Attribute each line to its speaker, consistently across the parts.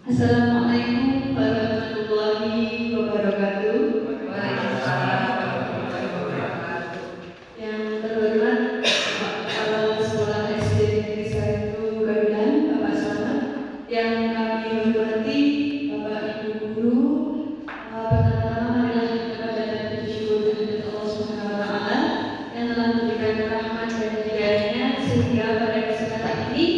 Speaker 1: Assalamualaikum warahmatullahi wabarakatuh.
Speaker 2: Waalaikumsalam warahmatullahi wabarakatuh.
Speaker 1: Yang terhormat Bapak Kepala Sekolah SD Negeri 1 Garudan, Bapak Selamat. Yang kami hormati Bapak Ibu Guru. Pertama-tama marilah kita panjatkan puji syukur kehadirat Allah Subhanahu wa Ta'ala yang telah memberikan rahmat dan hidayahnya sehingga pada kesempatan ini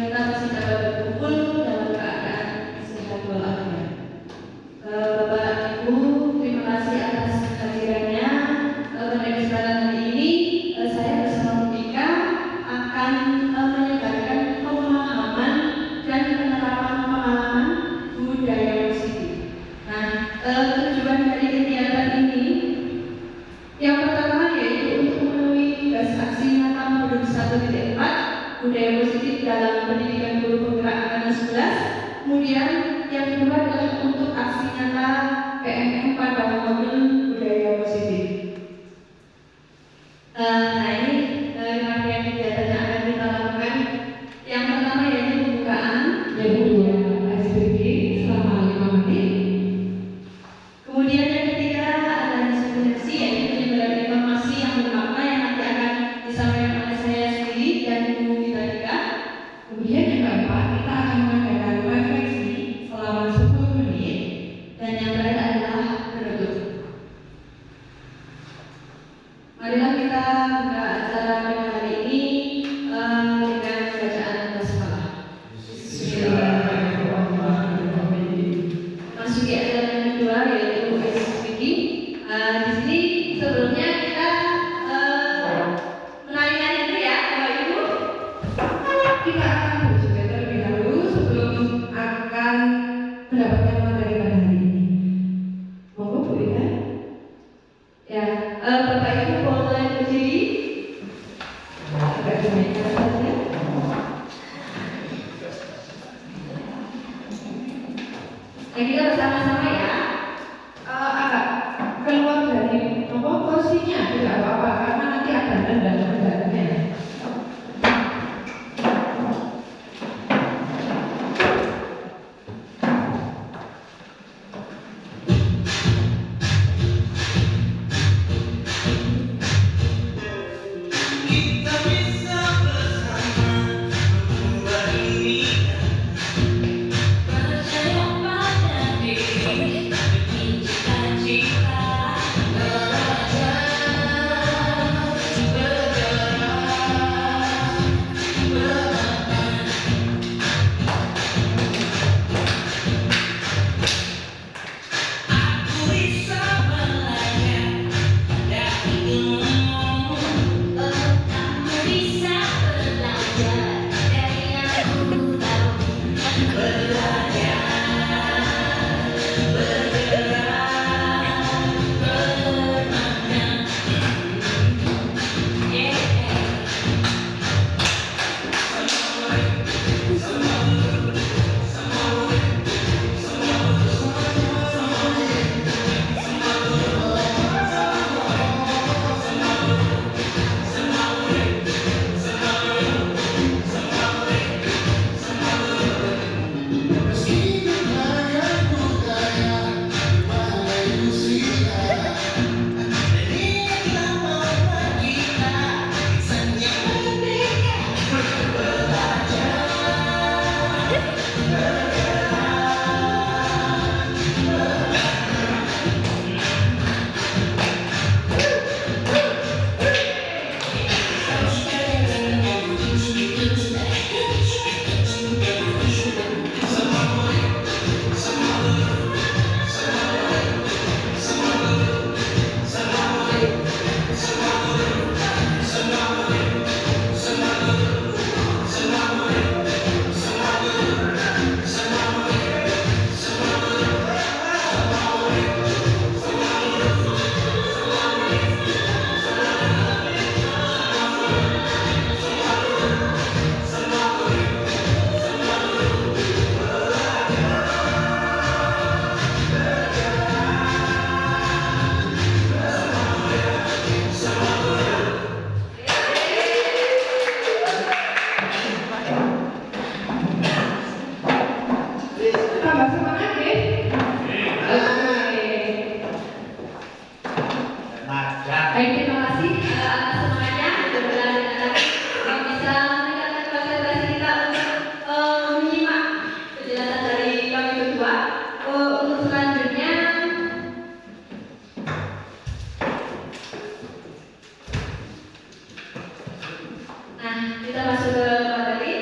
Speaker 1: kita masih dapat berkumpul dalam keadaan sehat walafiat. Bapak Ibu, terima kasih atas kehadirannya. Pada kesempatan hari ini saya bersama Mika akan menyebarkan pemahaman dan penerapan pengalaman budaya positif. Nah, tujuan dari kegiatan ini yang pertama yaitu untuk memenuhi tugas aksi nyata modul 1.4 budaya positif dalam pendidikan guru penggerak kelas 11. Kemudian yang kedua adalah untuk aksi nyata PMM pada modul budaya positif. Nah ini rangkaian kegiatan yang akan kita lakukan. Yang pertama yaitu pembukaan
Speaker 3: Yaitu SPG selama 5 menit.
Speaker 1: Kemudian yang ketiga adalah diskusi yaitu penyebaran informasi yang bermakna yang nanti akan disampaikan oleh saya sendiri dan Bu Vitalika.
Speaker 3: Kemudian yang keempat, kita akan mengadakan refleksi selama 10 menit.
Speaker 1: Dan yang terakhir adalah penutup. Marilah kita buka acara pada hari ini dengan bacaan basmalah. Masuki acara yang kedua yaitu SPG. Di sini sebelumnya kita menanyakan dulu ya Bapak Ibu.
Speaker 3: Kita akan berjeda terlebih dahulu sebelum akan mendapatkan materi pada hari ini. Monggo Bu Ida.
Speaker 1: Ya, Bapak Ibu boleh berdiri.
Speaker 3: Agak dinaikkan saja.
Speaker 1: Ya kita bersama-sama ya.
Speaker 3: Agak keluar dari kursinya tidak apa-apa karena nanti ada nendang-nendangnya.
Speaker 2: Kita bisa bersama membuat dunia percaya pada diri.
Speaker 3: Tambah semangat ya. Oke. Baik, terima kasih atas semuanya. Mudah-mudahan kita bisa meningkatkan konsentrasi kita untuk menyimak penjelasan dari kami berdua. Untuk selanjutnya, nah kita masuk ke materi.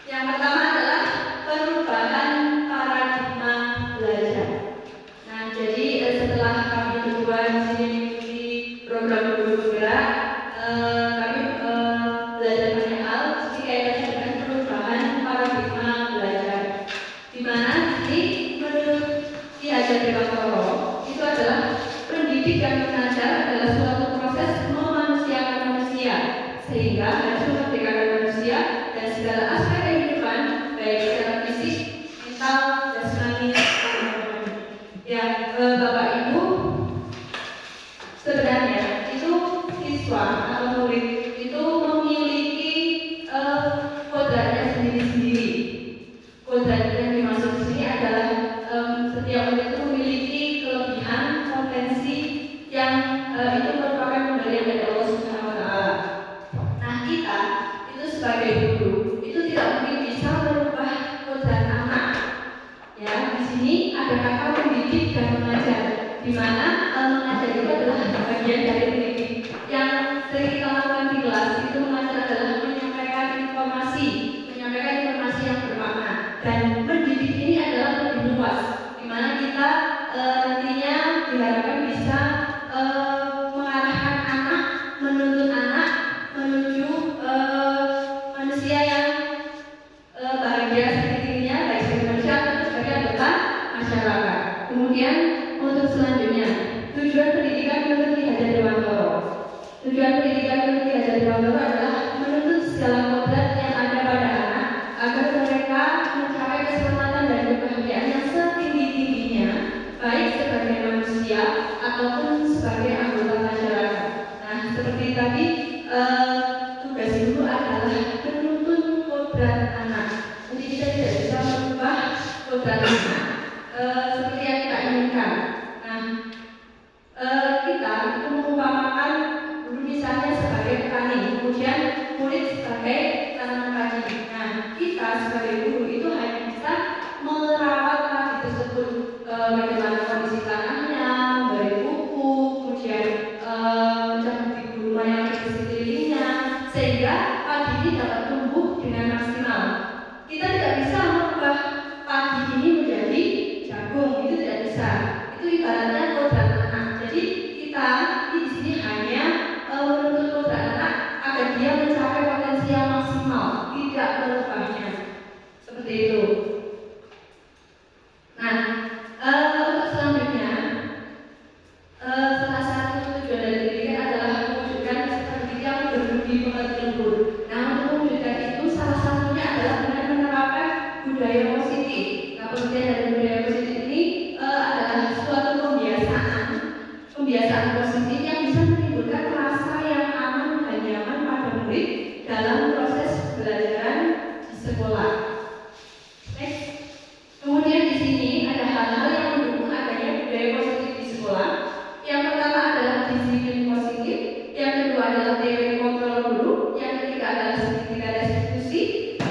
Speaker 3: Yang pertama adalah perubahan paradigma belajar. Nah, jadi setelah kami berdua di sini mengikuti program guru bergerak, kami belajar banyak hal. Jadi kaitannya dengan perubahan paradigma belajar. Di mana di sini menurut Ki Hajar Dewantoro itu adalah pendidik dan mengajar adalah suatu proses memanusiakan manusia sehingga harus memerdekakan manusia dan segala aspek kehidupan baik secara fisik, mental, jasmani, dan ya, Bapak Ibu, sebenarnya itu siswa atau murid itu memiliki kodratnya sendiri-sendiri. Kodrat yang dimaksud di sini adalah setiap murid itu memiliki kelebihan potensi yang itu merupakan pemberian dari Allah Subhanahu wa Ta'ala. Nah, kita itu sebagai guru itu tidak mungkin bisa merubah kodrat anak. Ya, di sini ada kata mendidik dan mengajar, di mana mengajar itu adalah bagian dari mendidik. Yang sering kita lakukan di kelas itu mengajar adalah menyampaikan informasi yang bermakna. Dan mendidik ini adalah lebih luas, di mana kita nantinya diharapkan bisa mengarahkan anak, menuntun anak menuju manusia yang bahagia setinggi-tingginya, baik sebagai manusia atau sebagai anggota masyarakat. Kemudian untuk selanjutnya, tujuan pendidikan menurut Ki Hajar Dewantoro. Tujuan pendidikan menurut Ki Hajar Dewantoro adalah menuntut segala kodrat yang ada pada anak agar mereka mencapai keselamatan dan kebahagiaan yang setinggi-tingginya, baik sebagai manusia ataupun sebagai anggota masyarakat. Nah, seperti tadi tugas guru adalah menuntun kodrat anak. Jadi kita tidak bisa merubah kodrat anak seperti yang kita inginkan. Nah, kita itu mengumpamakan guru misalnya sebagai petani, kemudian murid sebagai tanaman padi. Nah, kita sebagai guru itu hanya bisa merawat padi tersebut, bagaimana kondisi tanahnya, memberi pupuk, kemudian mencabuti gulma yang ada di sekelilingnya, sehingga padi ini dapat tumbuh dengan maksimal. Kita tidak bisa merubah padi ini menjadi jagung, itu tidak bisa. Itu ibaratnya kodrat anak. Jadi kita di sini hanya menuntut kodrat anak agar dia mencapai potensi yang maksimal, tidak merubahnya. Seperti itu. Nah, untuk selanjutnya, salah satu tujuan dari pendidikan adalah mewujudkan peserta didik yang berbudi pekerti lembut. Nah, untuk mewujudkan itu salah satunya adalah dengan menerapkan budaya positif. Nah, pengertian dari budaya positif ini adalah suatu kebiasaan positif yang bisa menimbulkan rasa yang aman dan nyaman pada murid dalam proses pembelajaran di sekolah. Next. Kemudian di sini ada hal-hal yang mendukung adanya budaya positif di sekolah. Yang pertama adalah disiplin positif, yang kedua adalah teori kontrol guru, yang ketiga adalah segitiga restitusi,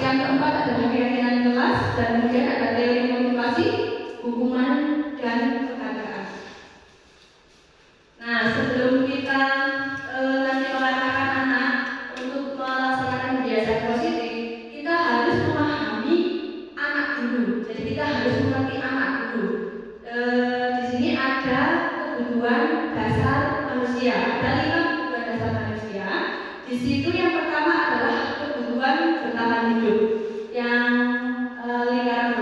Speaker 3: yang keempat adalah keyakinan kelas, dan kemudian ada teori motivasi, hukuman, dan penghargaan. Nah, sebelum kita nanti mengatakan anak untuk melaksanakan kebiasaan positif, kita harus memahami anak dulu. Jadi kita harus mengerti anak dulu. Di sini ada kebutuhan dasar manusia. Ada 5 kebutuhan dasar manusia. Di situ yang pertama adalah kebutuhan bertahan hidup, yang lingkaran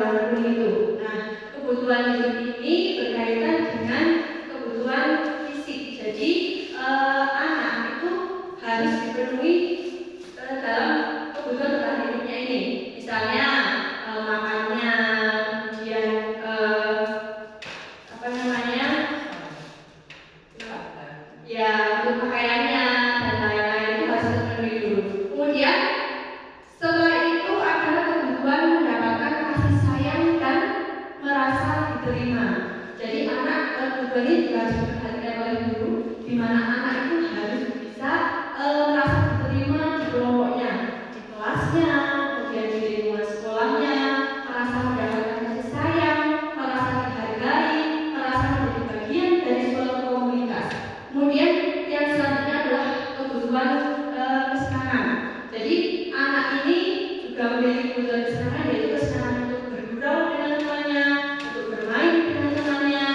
Speaker 3: juga memiliki kebutuhan kesenangan, yaitu kesenangan untuk bergurau dengan temannya, untuk bermain dengan temannya.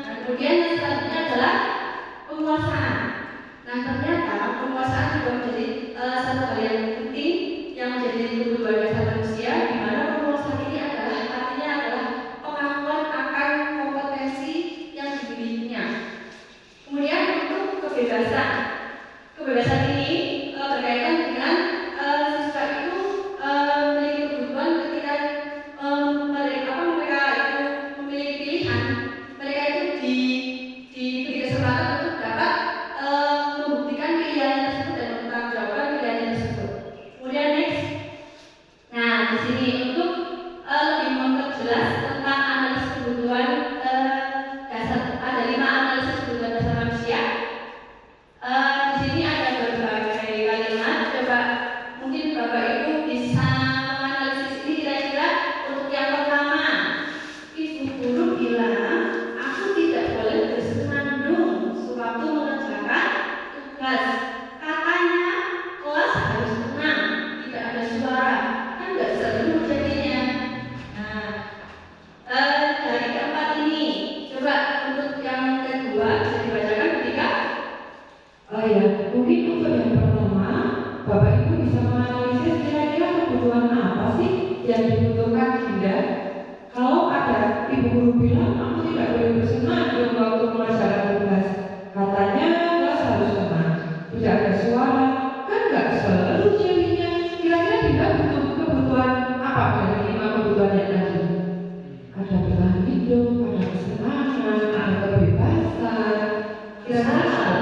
Speaker 3: Nah, kemudian yang selanjutnya adalah penguasaan. Nah, ternyata penguasaan juga menjadi satu hal yang penting yang menjadi kebutuhan dasar manusia, di mana penguasaan ini artinya adalah pengakuan akan kompetensi yang dimilikinya. Kemudian untuk kebebasan. Kebebasan ini berkaitan dengan siswa itu memiliki kebutuhan ketika mereka itu memiliki pilihan, mereka itu diberi kesempatan untuk dapat membuktikan pilihannya tersebut dan mempertanggungjawabkan pilihannya tersebut. Kemudian next, nah di sini untuk lebih memperjelas tentang analisis kebutuhan dasar, ada 5 analisis kebutuhan dasar manusia. Di sini ada berbagai kalimat. Coba mungkin Bapak Ibu bisa menganalisis ini kira-kira. Untuk yang pertama, ibu guru bilang aku tidak boleh bersenandung sewaktu mengerjakan tugas. Katanya kelas harus tenang, tidak ada suara, kan nggak seru jadinya. Nah, dari keempat ini, coba untuk yang kedua bisa dibacakan ketika.
Speaker 4: Oh ya, mungkin untuk yang pertama, Bapak Ibu bisa menganalisis kira-kira kebutuhan apa sih yang dibutuhkan Dinda. Kalau ada ibu guru bilang aku tidak boleh bersenandung waktu mengerjakan tugas, katanya kelas harus tenang, tidak ada suara, kan nggak seru jadinya. Kira-kira Dinda butuh kebutuhan apa dari 5 kebutuhan yang tadi? Ada bertahan hidup, ada kesenangan, ada kebebasan. Kira-kira apa?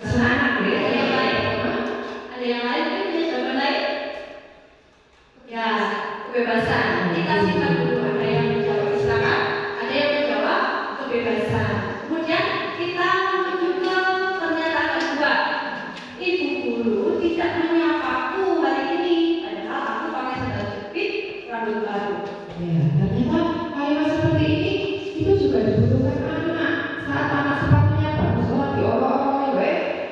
Speaker 3: Kesenangan. Ada yang lain? Ada yang lain? Mungkin punya jawaban lain? Ya, kebebasan. Kita simpan dulu. Ada yang menjawab kesenangan, ada yang menjawab kebebasan. Kemudian kita menuju ke pernyataan kedua. Ibu guru tidak menyapaku hari ini, padahal aku pakai sandal jepit rambut baru.
Speaker 4: Ya, ternyata kalimat seperti ini itu juga dibutuhkan anak. Saat anak sepatunya bagus banget diolok-olok,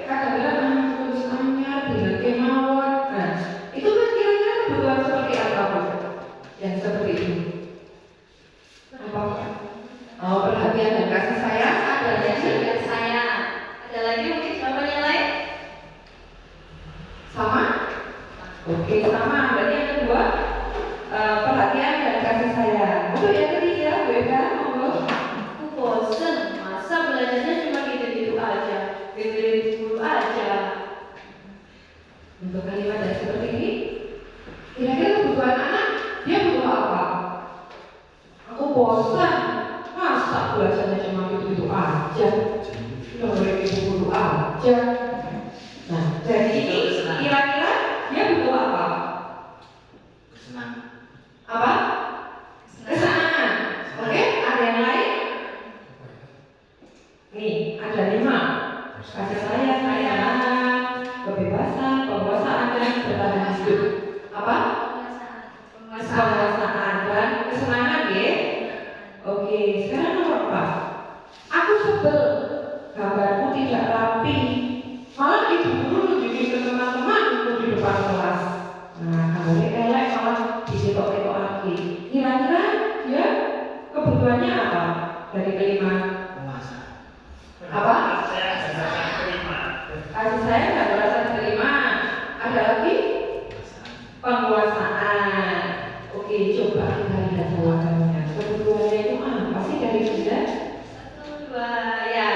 Speaker 4: kadang-kadang anak tulis anyar dengan kemauan. Nah, itu kan kira-kira kebutuhan seperti apa, Bu? Yang seperti itu. Apa? Oh, perhatian dan kasih sayang. Ada
Speaker 3: Ada
Speaker 4: lagi?
Speaker 3: yang saya. Ada lagi mungkin jawaban yang lain?
Speaker 4: Sama? Oke, sama. Berarti yang kedua perhatian dan kasih sayang. Untuk yang ketiga, Bu Eka, monggo.
Speaker 3: Aku bosen, masa belajarnya cuma gitu-gitu aja, dengerin guru aja.
Speaker 4: Untuk kalimat yang seperti ini, kira-kira kebutuhan anak dia butuh apa? Aku bosan, masa belajarnya cuma gitu-gitu aja, dengerin ibu guru aja. Nah, dari ini kira-kira dia butuh apa?
Speaker 2: Kesenangan.
Speaker 4: Apa? Kesenangan. Oke, ada yang lain? Nih, ada 5. Kasih sayang, kebebasan, penguasaan, dan bertahan hidup. Apa? Penguasaan dan kesenangan, ya. Oke, sekarang nomor 4. Aku sebel, gambarku tidak rapi. Malah ibu guru nunjukin ke teman-temanku di depan kelas. Nah, gambarnya elek malah diketok-ketok lagi. Kira-kira dia kebutuhannya apa dari kelima?
Speaker 2: Penguasa.
Speaker 4: Apa?
Speaker 2: Terima.
Speaker 4: Kasih sayang dan perasaan terima. Ada lagi? Penguasaan. Oke, coba kita lihat jawabannya. Kebutuhannya itu apa sih dari Dinda?
Speaker 3: 1, 2, ya.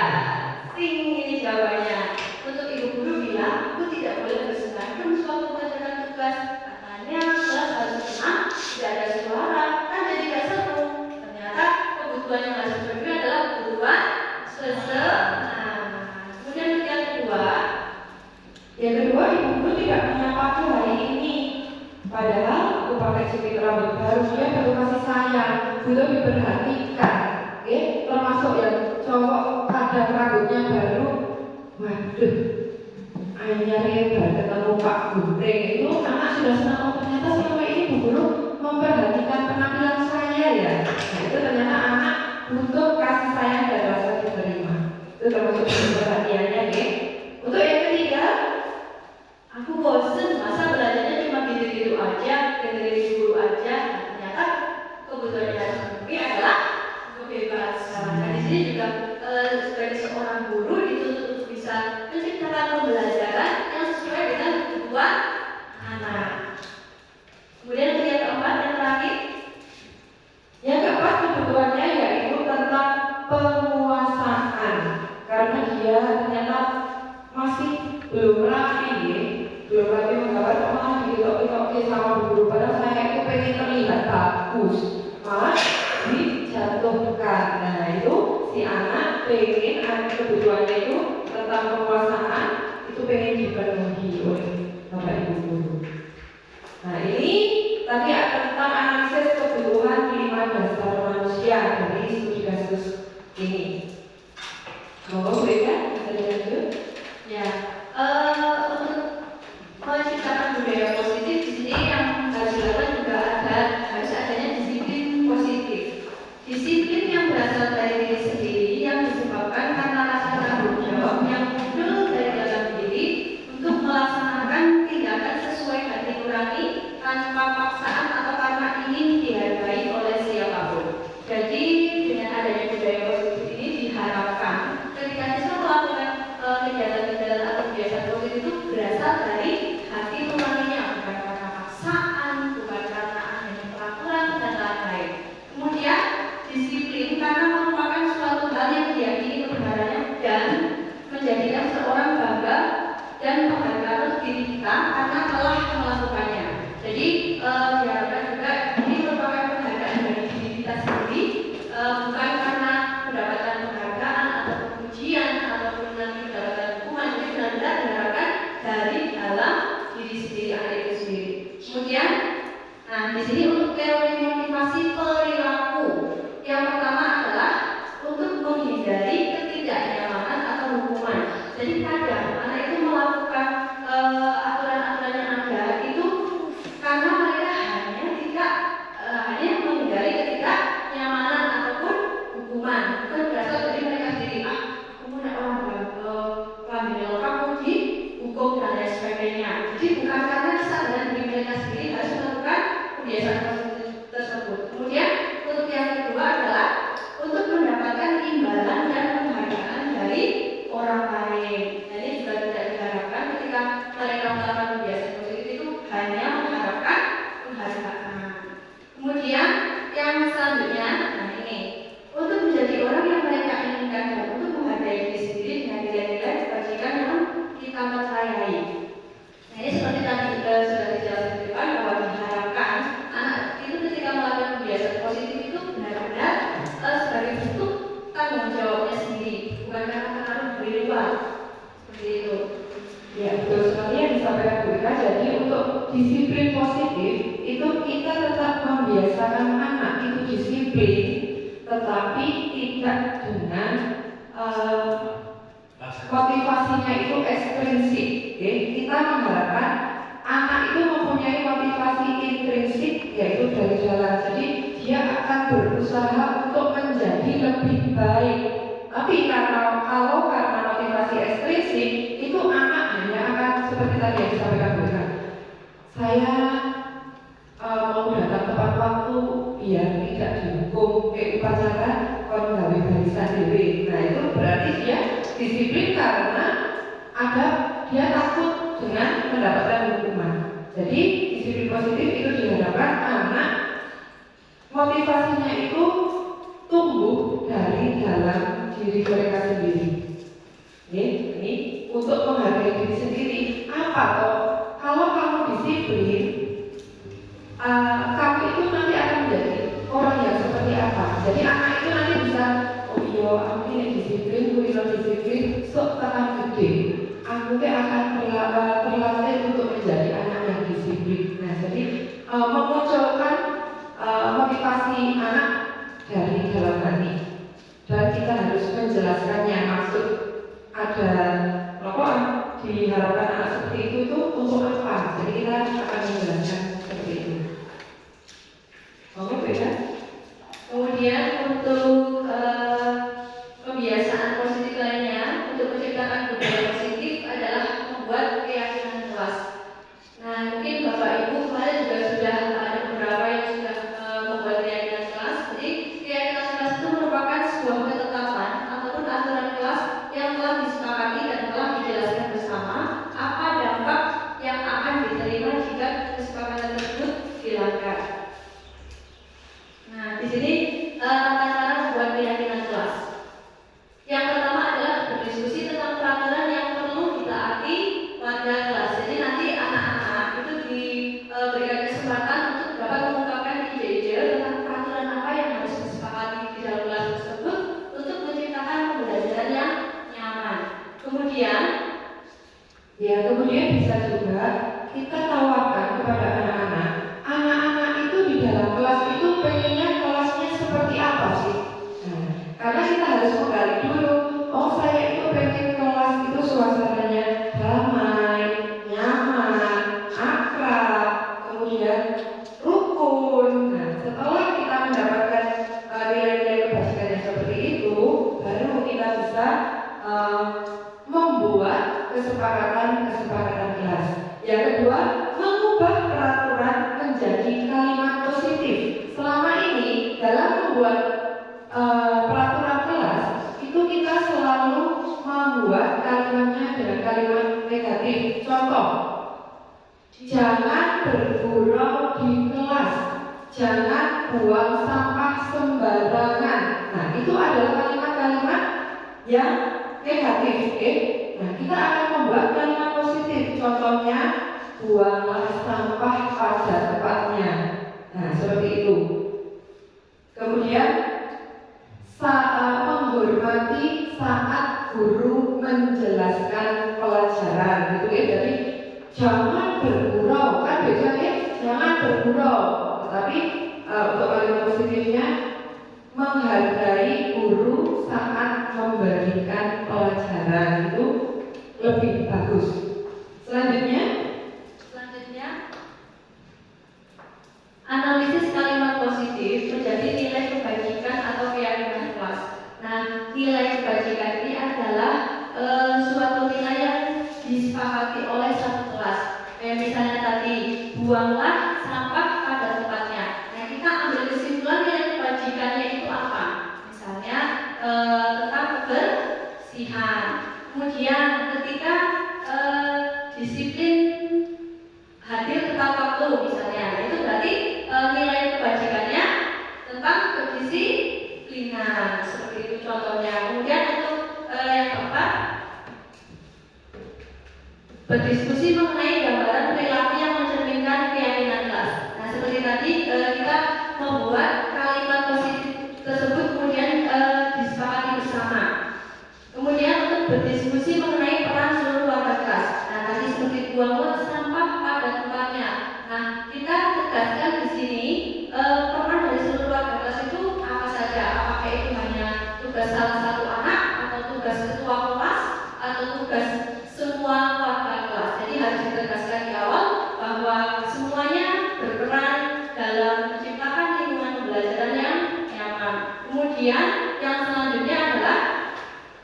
Speaker 3: Sing ini jawabannya. Untuk ibu guru bilang, aku tidak boleh bersenandung sewaktu mengerjakan tugas. Katanya kelas harus tenang, tidak ada suara, kan jadi gak seru. Ternyata kebutuhan yang gak seru itu adalah kebutuhan sesenang. Kemudian yang kedua,
Speaker 4: Ibu guru tidak menyapaku hari ini. Padahal aku pakai jepit rambut baru, dia perlu kasih sayang, butuh diperhatikan. Oke, termasuk yang cowok kadang rambutnya baru. Waduh, anyar ya ketemu Pak Gunting itu anak sudah senang. Oh, ternyata selama ini Bu Guru memperhatikan penampilan saya ya. Nah, itu ternyata anak butuh kasih sayang dan rasa diterima. Itu termasuk perhatiannya, oke. Untuk yang ketiga,
Speaker 3: aku bosen, masa belajarnya cuma gitu-gitu
Speaker 4: oke sama guru, padahal saya itu pengen terlihat bagus, malah dijatuhkan. Nah itu si anak pengen kebutuhannya itu tentang penguasaan itu pengen dipenuhi oleh Bapak Ibu guru. Nah ini tadi tentang analisis kebutuhan 5 dasar manusia dari studi kasus ini. Monggo Bu Eka, bisa dilanjut?
Speaker 3: Ya, untuk menciptakan budaya positif di sini yang harus dilakukan juga harus adanya disiplin positif. Disiplin yang berasal dari diri sendiri yang disebabkan karena rasa tanggung jawab yang muncul dari dalam diri untuk melaksanakan tindakan sesuai hati nurani tanpa paksaan atau karena ingin dihargai oleh siapapun. Jadi dengan adanya budaya positif ini diharapkan ketika siswa melakukan kegiatan-kegiatan atau kebiasaan positif itu berasal dari hati nuraninya, bukan karena paksaan, bukan karena adanya peraturan dan lain-lain. Kemudian disiplin karena merupakan suatu hal yang diyakini kebenarannya dan menjadikan seorang bangga dan menghargai diri kita karena telah melakukannya. Jadi diharapkan juga ini merupakan penghargaan dari diri kita sendiri, bukan karena mendapatkan penghargaan atau pujian ataupun nanti mendapatkan hukuman. Jadi benar-benar diharapkan dari dalam diri sendiri, anak itu sendiri. Kemudian, nah di sini untuk teori motivasi perilaku, yang pertama adalah untuk menghindari ketidaknyamanan atau hukuman. Jadi kadang anak itu melakukan aturan-aturan yang ada itu karena mereka hanya menghindari ketidaknyamanan ataupun hukuman, bukan berasal dari mereka sendiri. Kemudian orang bilang kamu dihukum dan lain sebagainya. Jadi bukan karena kesadaran diri mereka sendiri harus melakukan kebiasaan tersebut. Kemudian untuk yang kedua adalah untuk mendapatkan imbalan dan penghargaan dari orang lain. Nah, ini juga tidak diharapkan ketika mereka melakukan kebiasaan positif itu hanya mengharapkan penghargaan. Kemudian yang selanjutnya, nah ini untuk menjadi orang yang mereka inginkan dan untuk menghargai diri sendiri dengan nilai-nilai kebajikan yang kita percayai. Nah ini seperti tadi sudah dijelaskan di depan bahwa diharapkan anak itu ketika melakukan kebiasaan positif itu benar-benar sebagai bentuk tanggung jawabnya sendiri, bukan karena pengaruh dari luar. Seperti itu.
Speaker 4: Ya, betul sekali yang disampaikan Bu Eka. Jadi untuk disiplin positif itu kita tetap membiasakan anak itu disiplin, tetapi tidak dengan motivasinya itu ekstrinsik. Kita mengharapkan anak itu mempunyai motivasi intrinsik, yaitu dari dalam. Jadi dia akan berusaha untuk menjadi lebih baik. Tapi kalau karena motivasi ekstrinsik itu anak hanya akan seperti tadi yang disampaikan Bu Eka. Saya mau datang tepat waktu biar tidak dihukum ke upacara kon gawe barisan dhewe. Nah itu berarti dia disiplin karena dia takut dengan mendapatkan hukuman. Jadi disiplin positif itu diharapkan anak motivasinya itu tumbuh dari dalam diri mereka sendiri. Ini untuk menghargai diri sendiri. Apa toh? Kalau kamu disiplin, kamu itu nanti akan menjadi orang yang seperti apa. Jadi anak itu nanti bisa, oh iya, aku ini disiplin, sok tekan gede. Aku akan terlatih untuk menjadi anak yang disiplin. Nah, jadi memunculkan motivasi anak dari dalam hati. Dan kita harus menjelaskannya, maksud ada rokok diharapkan anak seperti itu untuk apa? Jadi kita akan menjelaskan seperti itu. Oke, beda.
Speaker 3: Kemudian untuk kebiasaan positif lainnya, untuk menciptakan budaya positif adalah membuat keyakinan kelas. Nah, mungkin Bapak Ibu kemarin juga sudah ada beberapa yang sudah membuat keyakinan kelas. Jadi keyakinan kelas itu merupakan sebuah ketetapan ataupun aturan kelas yang telah disepakati dan telah dijelaskan bersama apa dampak yang akan diterima jika kesepakatan
Speaker 4: Kemudian bisa juga kita tawarkan kepada anak-anak, anak-anak itu di dalam kelas itu pengennya kelasnya seperti apa sih? Nah, karena kita harus menggali dulu. Oh, saya itu pengen kelas itu suasananya damai, nyaman, akrab, kemudian rukun. Nah, setelah kita mendapatkan nilai-nilai kebajikan yang seperti itu, baru kita bisa membuat kesepakatan kelas. Yang kedua, mengubah peraturan menjadi kalimat positif. Selama ini dalam membuat peraturan kelas itu kita selalu membuat kalimatnya dengan kalimat negatif. Contoh, jangan bergurau di kelas, jangan buang sampah sembarangan. Nah, itu adalah kalimat-kalimat yang negatif, oke? Nah, kita akan membuat kalimat positif. Contohnya, buanglah sampah pada tempatnya. Nah, seperti itu. Kemudian, menghormati saat guru menjelaskan pelajaran, gitu ya. Jadi jangan bergurau, kan beda ya? Jangan bergurau. Tetapi untuk kalimat positifnya, menghargai guru saat memberikan pelajaran itu lebih bagus. Selanjutnya,
Speaker 3: analisis kalimat positif menjadi nilai kebajikan atau keyakinan kelas. Nah, nilai kebajikan ini adalah suatu nilai yang disepakati oleh satu kelas. Kayak misalnya tadi, buanglah sampah pada tempatnya. Nah, kita ambil kesimpulan nilai kebajikannya itu apa? Misalnya tentang kebersihan. Kemudian ketika disiplin hadir tepat waktu misalnya, itu berarti nilai kebajikannya tentang kedisiplinan, seperti itu contohnya. Kemudian untuk yang keempat, berdiskusi mengenai gambaran perilaku yang mencerminkan keyakinan kelas. Nah, seperti tadi kita membuat kalimat positif tersebut kemudian disepakati bersama. Kemudian untuk berdiskusi mengenai peran seluruh warga kelas. Nah, tadi seperti buanglah sampah pada tempatnya. Nah, kita tegaskan di sini peran dari seluruh warga kelas itu apa saja? Apakah itu hanya tugas salah satu anak, atau tugas ketua kelas, atau tugas semua warga kelas? Jadi harus ditegaskan di awal bahwa semuanya berperan dalam menciptakan lingkungan pembelajaran yang nyaman. Kemudian yang selanjutnya adalah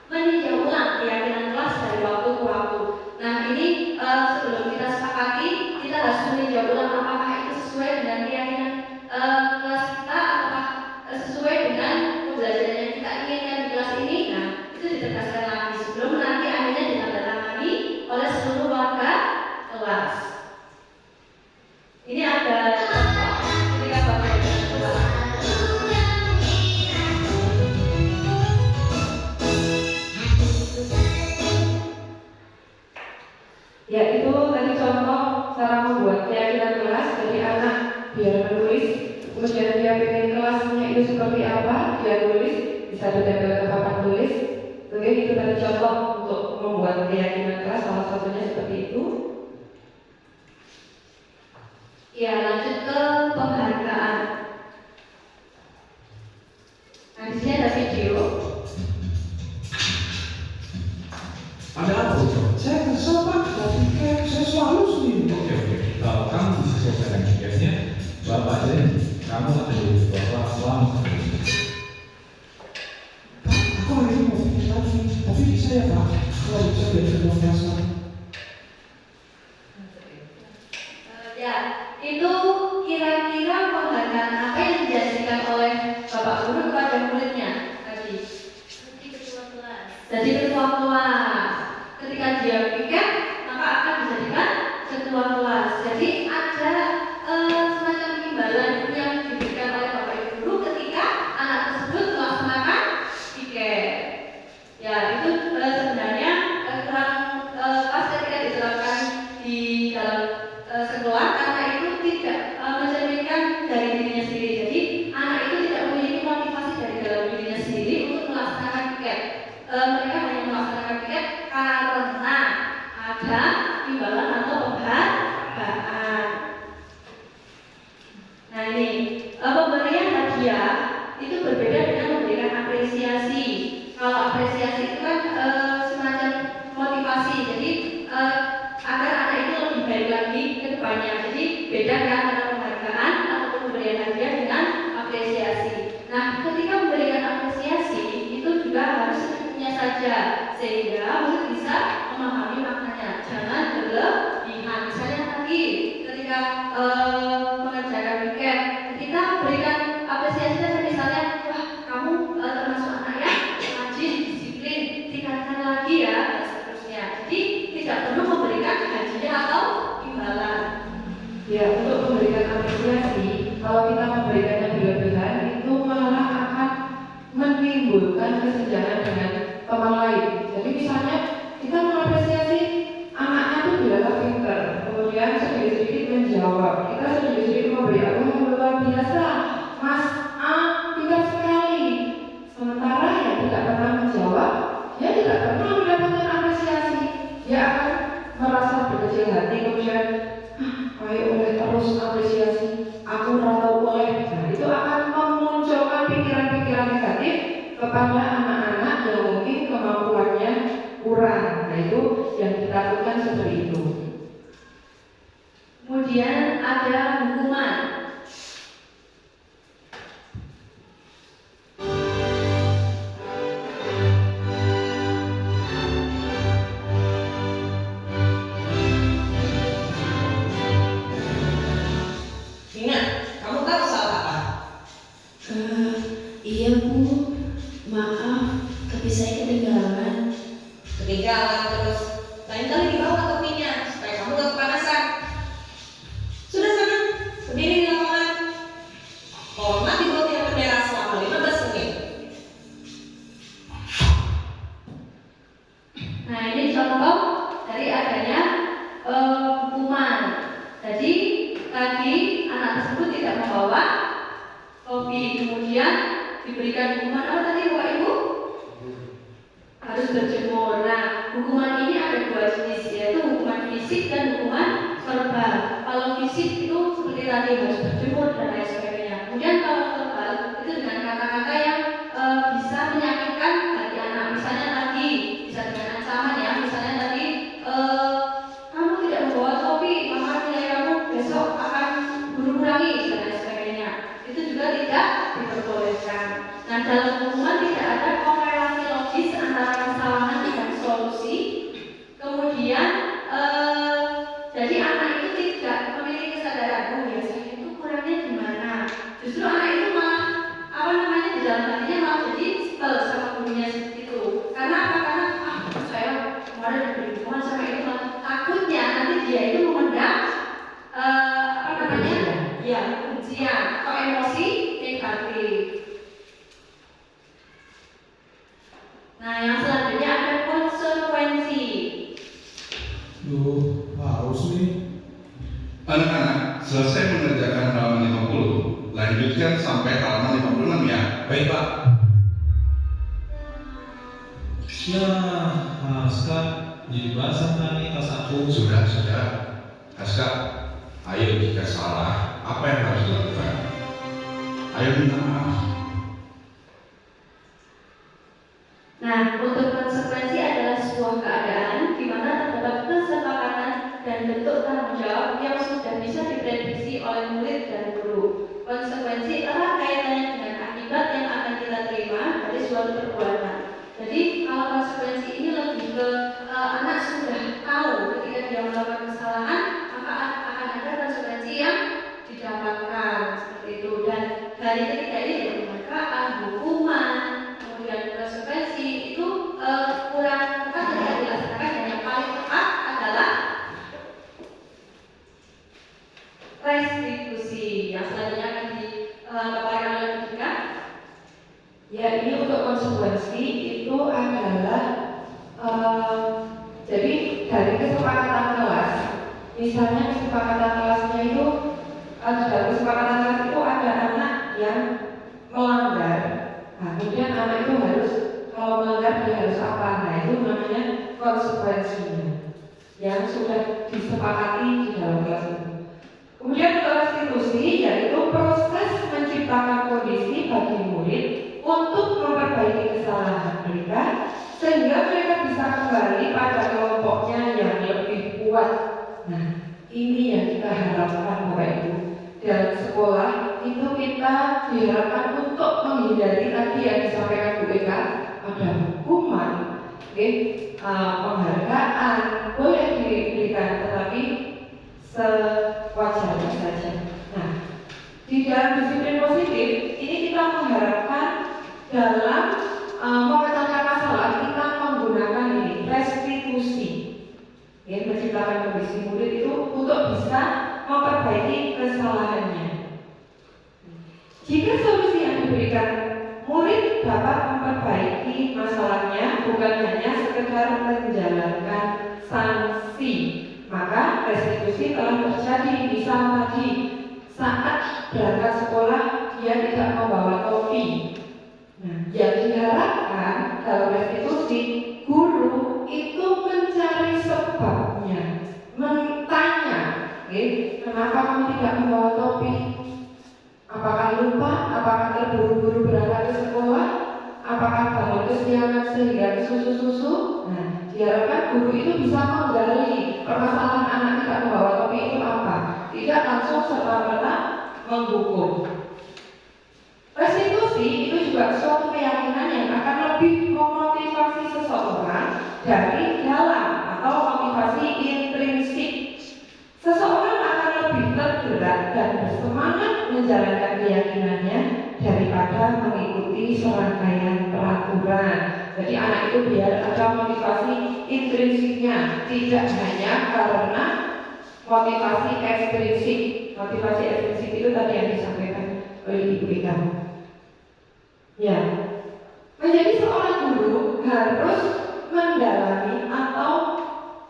Speaker 3: meninjau ulang keyakinan kelas dari waktu ke waktu. Nah, ini sebelum kita sepakati, kita harus meninjau ulang apakah itu sesuai dengan keyakinan kelas kita, apakah sesuai dengan pembelajaran yang kita inginkan di kelas ini. Nah, itu ditegaskan lagi sebelum nanti akhirnya ditandatangani oleh seluruh warga kelas. Ini ada ketika bapak
Speaker 4: ya itu tadi contoh cara membuat keyakinan kelas. Jadi anak biar menulis, kemudian dia pengen kelasnya itu seperti apa, dia tulis, bisa ditempel ke papan tulis. Oke, itu tadi contoh untuk membuat keyakinan kelas, salah satunya seperti itu.
Speaker 3: Ya, lanjut ke penghargaan. Nah, di sini ada video.
Speaker 5: Ada apa itu? Saya kesel Pak, saya selalu sendiri. Oke. Kamu bisa selesaikan tugasnya. Bapak janji, kamu akan jadi bapak selama ini. Pak, aku hari ini mau pikir lagi, tapi bisa ya Pak? Kalau bisa jadi ketua kelas Pak.
Speaker 3: Ya, itu kira-kira penghargaan apa yang dijanjikan oleh Bapak Guru kepada muridnya tadi? Jadi ketua kelas. Ketika dia pikir, maka akan dijadikan ketua kelas. Jadi ada semacam imbalan yang diberikan oleh Bapak Ibu Guru ketika anak tersebut melaksanakan piket. Ya, itu sebenarnya kurang pas ketika diterapkan di dalam sekolah, karena itu tidak mencerminkan dari dirinya sendiri ini pemberian hadiah itu berbeda dengan memberikan apresiasi. Kalau apresiasi itu kan semacam motivasi, jadi agar anak itu lebih baik lagi ke depannya. Jadi beda kan antara penghargaan ataupun pemberian hadiah dengan apresiasi. Nah, ketika memberikan apresiasi itu juga harus secukupnya saja sehingga murid bisa memahami maknanya. Jangan berlebihan. Misalnya tadi ketika mengerjakan piket, kita berikan apresiasi saja, misalnya, wah kamu termasuk anak yang rajin, disiplin, tingkatkan lagi ya, dan seterusnya. Jadi tidak perlu memberikan hadiah atau imbalan.
Speaker 4: Ya, untuk memberikan apresiasi, kalau kita memberikannya berlebihan, itu malah akan menimbulkan kesenjangan dengan teman lain. Jadi misalnya kita mengapresiasi anaknya itu bilangnya pinter, kemudian sedikit-sedikit menjawab, kita sedikit-sedikit memberi aku luar biasa, Mas A pintar sekali. Sementara yang tidak pernah menjawab, dia tidak pernah mendapatkan apresiasi. Dia akan merasa berkecil hati, kemudian ayo oleh terus apresiasi, aku rantau oleh. Nah, itu akan memunculkan pikiran-pikiran negatif kepada anak-anak yang mungkin kemampuannya kurang. Nah, itu yang ditakutkan seperti itu.
Speaker 3: Kemudian ada hukuman.
Speaker 6: Nina, kamu tahu salah apa?
Speaker 7: Iya Bu, maaf, tapi saya ketinggalan.
Speaker 6: Ketinggalan terus. Lain kali dibawa topinya supaya kamu gak kepanasan. Sudah sana, berdiri di lapangan. Hormat di bawah tiang bendera selama 15 menit.
Speaker 3: Nah, ini contoh dari adanya hukuman. Jadi tadi anak tersebut tidak membawa topi, kemudian diberikan hukuman apa tadi Bapak Ibu? Harus berjemur. Nah, hukuman ini ada dua jenis, yaitu hukuman fisik dan hukuman verbal. Kalau fisik itu seperti tadi harus berjemur dan lain sebagainya. Kemudian kalau verbal itu dengan kata-kata yang bisa menyakitkan hati anak. Misalnya tadi bisa dengan ancaman ya. Misalnya tadi kamu tidak membawa topi, maka nilai kamu besok akan berkurangi dan lain sebagainya. Itu juga tidak diperbolehkan. Nah, dalam hukuman tidak ada korelasi logis antara kesalahan dan solusi. Kemudian jadi anak itu tidak memiliki kesadaran, oh ya saya itu kurangnya di mana. Justru anak itu malah di dalam hatinya malah jadi sebel sama gurunya seperti itu. Karena apa? Karena saya kemarin diberi hukuman sama itu, takutnya nanti dia itu memendam ya kebencian atau emosi negatif. Nah, yang selanjutnya ada konsekuensi.
Speaker 5: Harus nih.
Speaker 8: Anak-anak, selesai mengerjakan halaman 50, lanjutkan sampai halaman 56 ya.
Speaker 5: Baik Pak. Ya, Haska, jadi bahasan tadi tas aku.
Speaker 8: Sudah. Haska, ayo jika salah, apa yang harus dilakukan? Ayo minta maaf.
Speaker 3: Nah, untuk konsekuensi adalah sebuah keadaan di mana terdapat kesepakatan dan bentuk tanggung jawab yang sudah bisa diprediksi oleh murid dan guru. Konsekuensi erat kaitannya dengan akibat yang akan kita terima dari suatu perbuatan. Jadi, kalau konsekuensi ini lebih ke anak sudah tahu ketika dia melakukan kesalahan, maka akan ada konsekuensi yang didapatkan seperti itu. Dan dari ketiga ini ada pemberkaan, hukuman, kemudian konsekuensi itu kurang tepat tidak dilaksanakan, dan yang paling tepat adalah restitusi. Yang selanjutnya akan dipaparkan oleh Bika.
Speaker 4: Ya, ini untuk konsekuensi itu adalah jadi dari kesepakatan kelas. Misalnya kesepakatan kelasnya itu dalam kesepakatan kelas itu ada anak yang melanggar. Nah, kemudian anak itu harus, kalau melanggar dia harus apa? Nah, itu namanya konsekuensinya yang sudah disepakati di dalam kelas itu. Kemudian untuk restitusi yaitu proses diharapkan untuk menghindari tadi yang disampaikan Bu Eka, ada hukuman, penghargaan boleh diberikan, tetapi sewajarnya saja. Nah, di dalam disiplin positif ini kita mengharapkan dalam memecahkan masalah kita menggunakan ini restitusi, menciptakan kondisi murid itu untuk bisa memperbaiki kesalahannya. Jika solusi yang diberikan murid dapat memperbaiki masalahnya, bukan hanya sekedar menjalankan sanksi, maka restitusi telah terjadi. Misal tadi saat berangkat sekolah dia tidak membawa topi. Nah, yang diharapkan dalam restitusi, guru itu mencari sebabnya, bertanya, kenapa kamu tidak membawa topi? Apakah lupa? Apakah terburu-buru berangkat ke sekolah? Apakah bangun kesiangan sehingga susu-susu? Nah, diharapkan guru itu bisa menggali permasalahan anak tidak membawa topi itu apa. Tidak langsung serta-merta menghukum. Restitusi itu juga suatu keyakinan yang akan lebih memotivasi seseorang dari dalam atau motivasi intrinsik. Seseorang akan lebih tergerak dan bersemangat menjalankan keyakinannya daripada mengikuti serangkaian peraturan. Jadi anak itu biar ada motivasi intrinsiknya, tidak hanya karena motivasi ekstrinsik. Motivasi ekstrinsik itu tadi yang disampaikan oleh Ibu Ika. Ya, menjadi seorang guru harus mendalami atau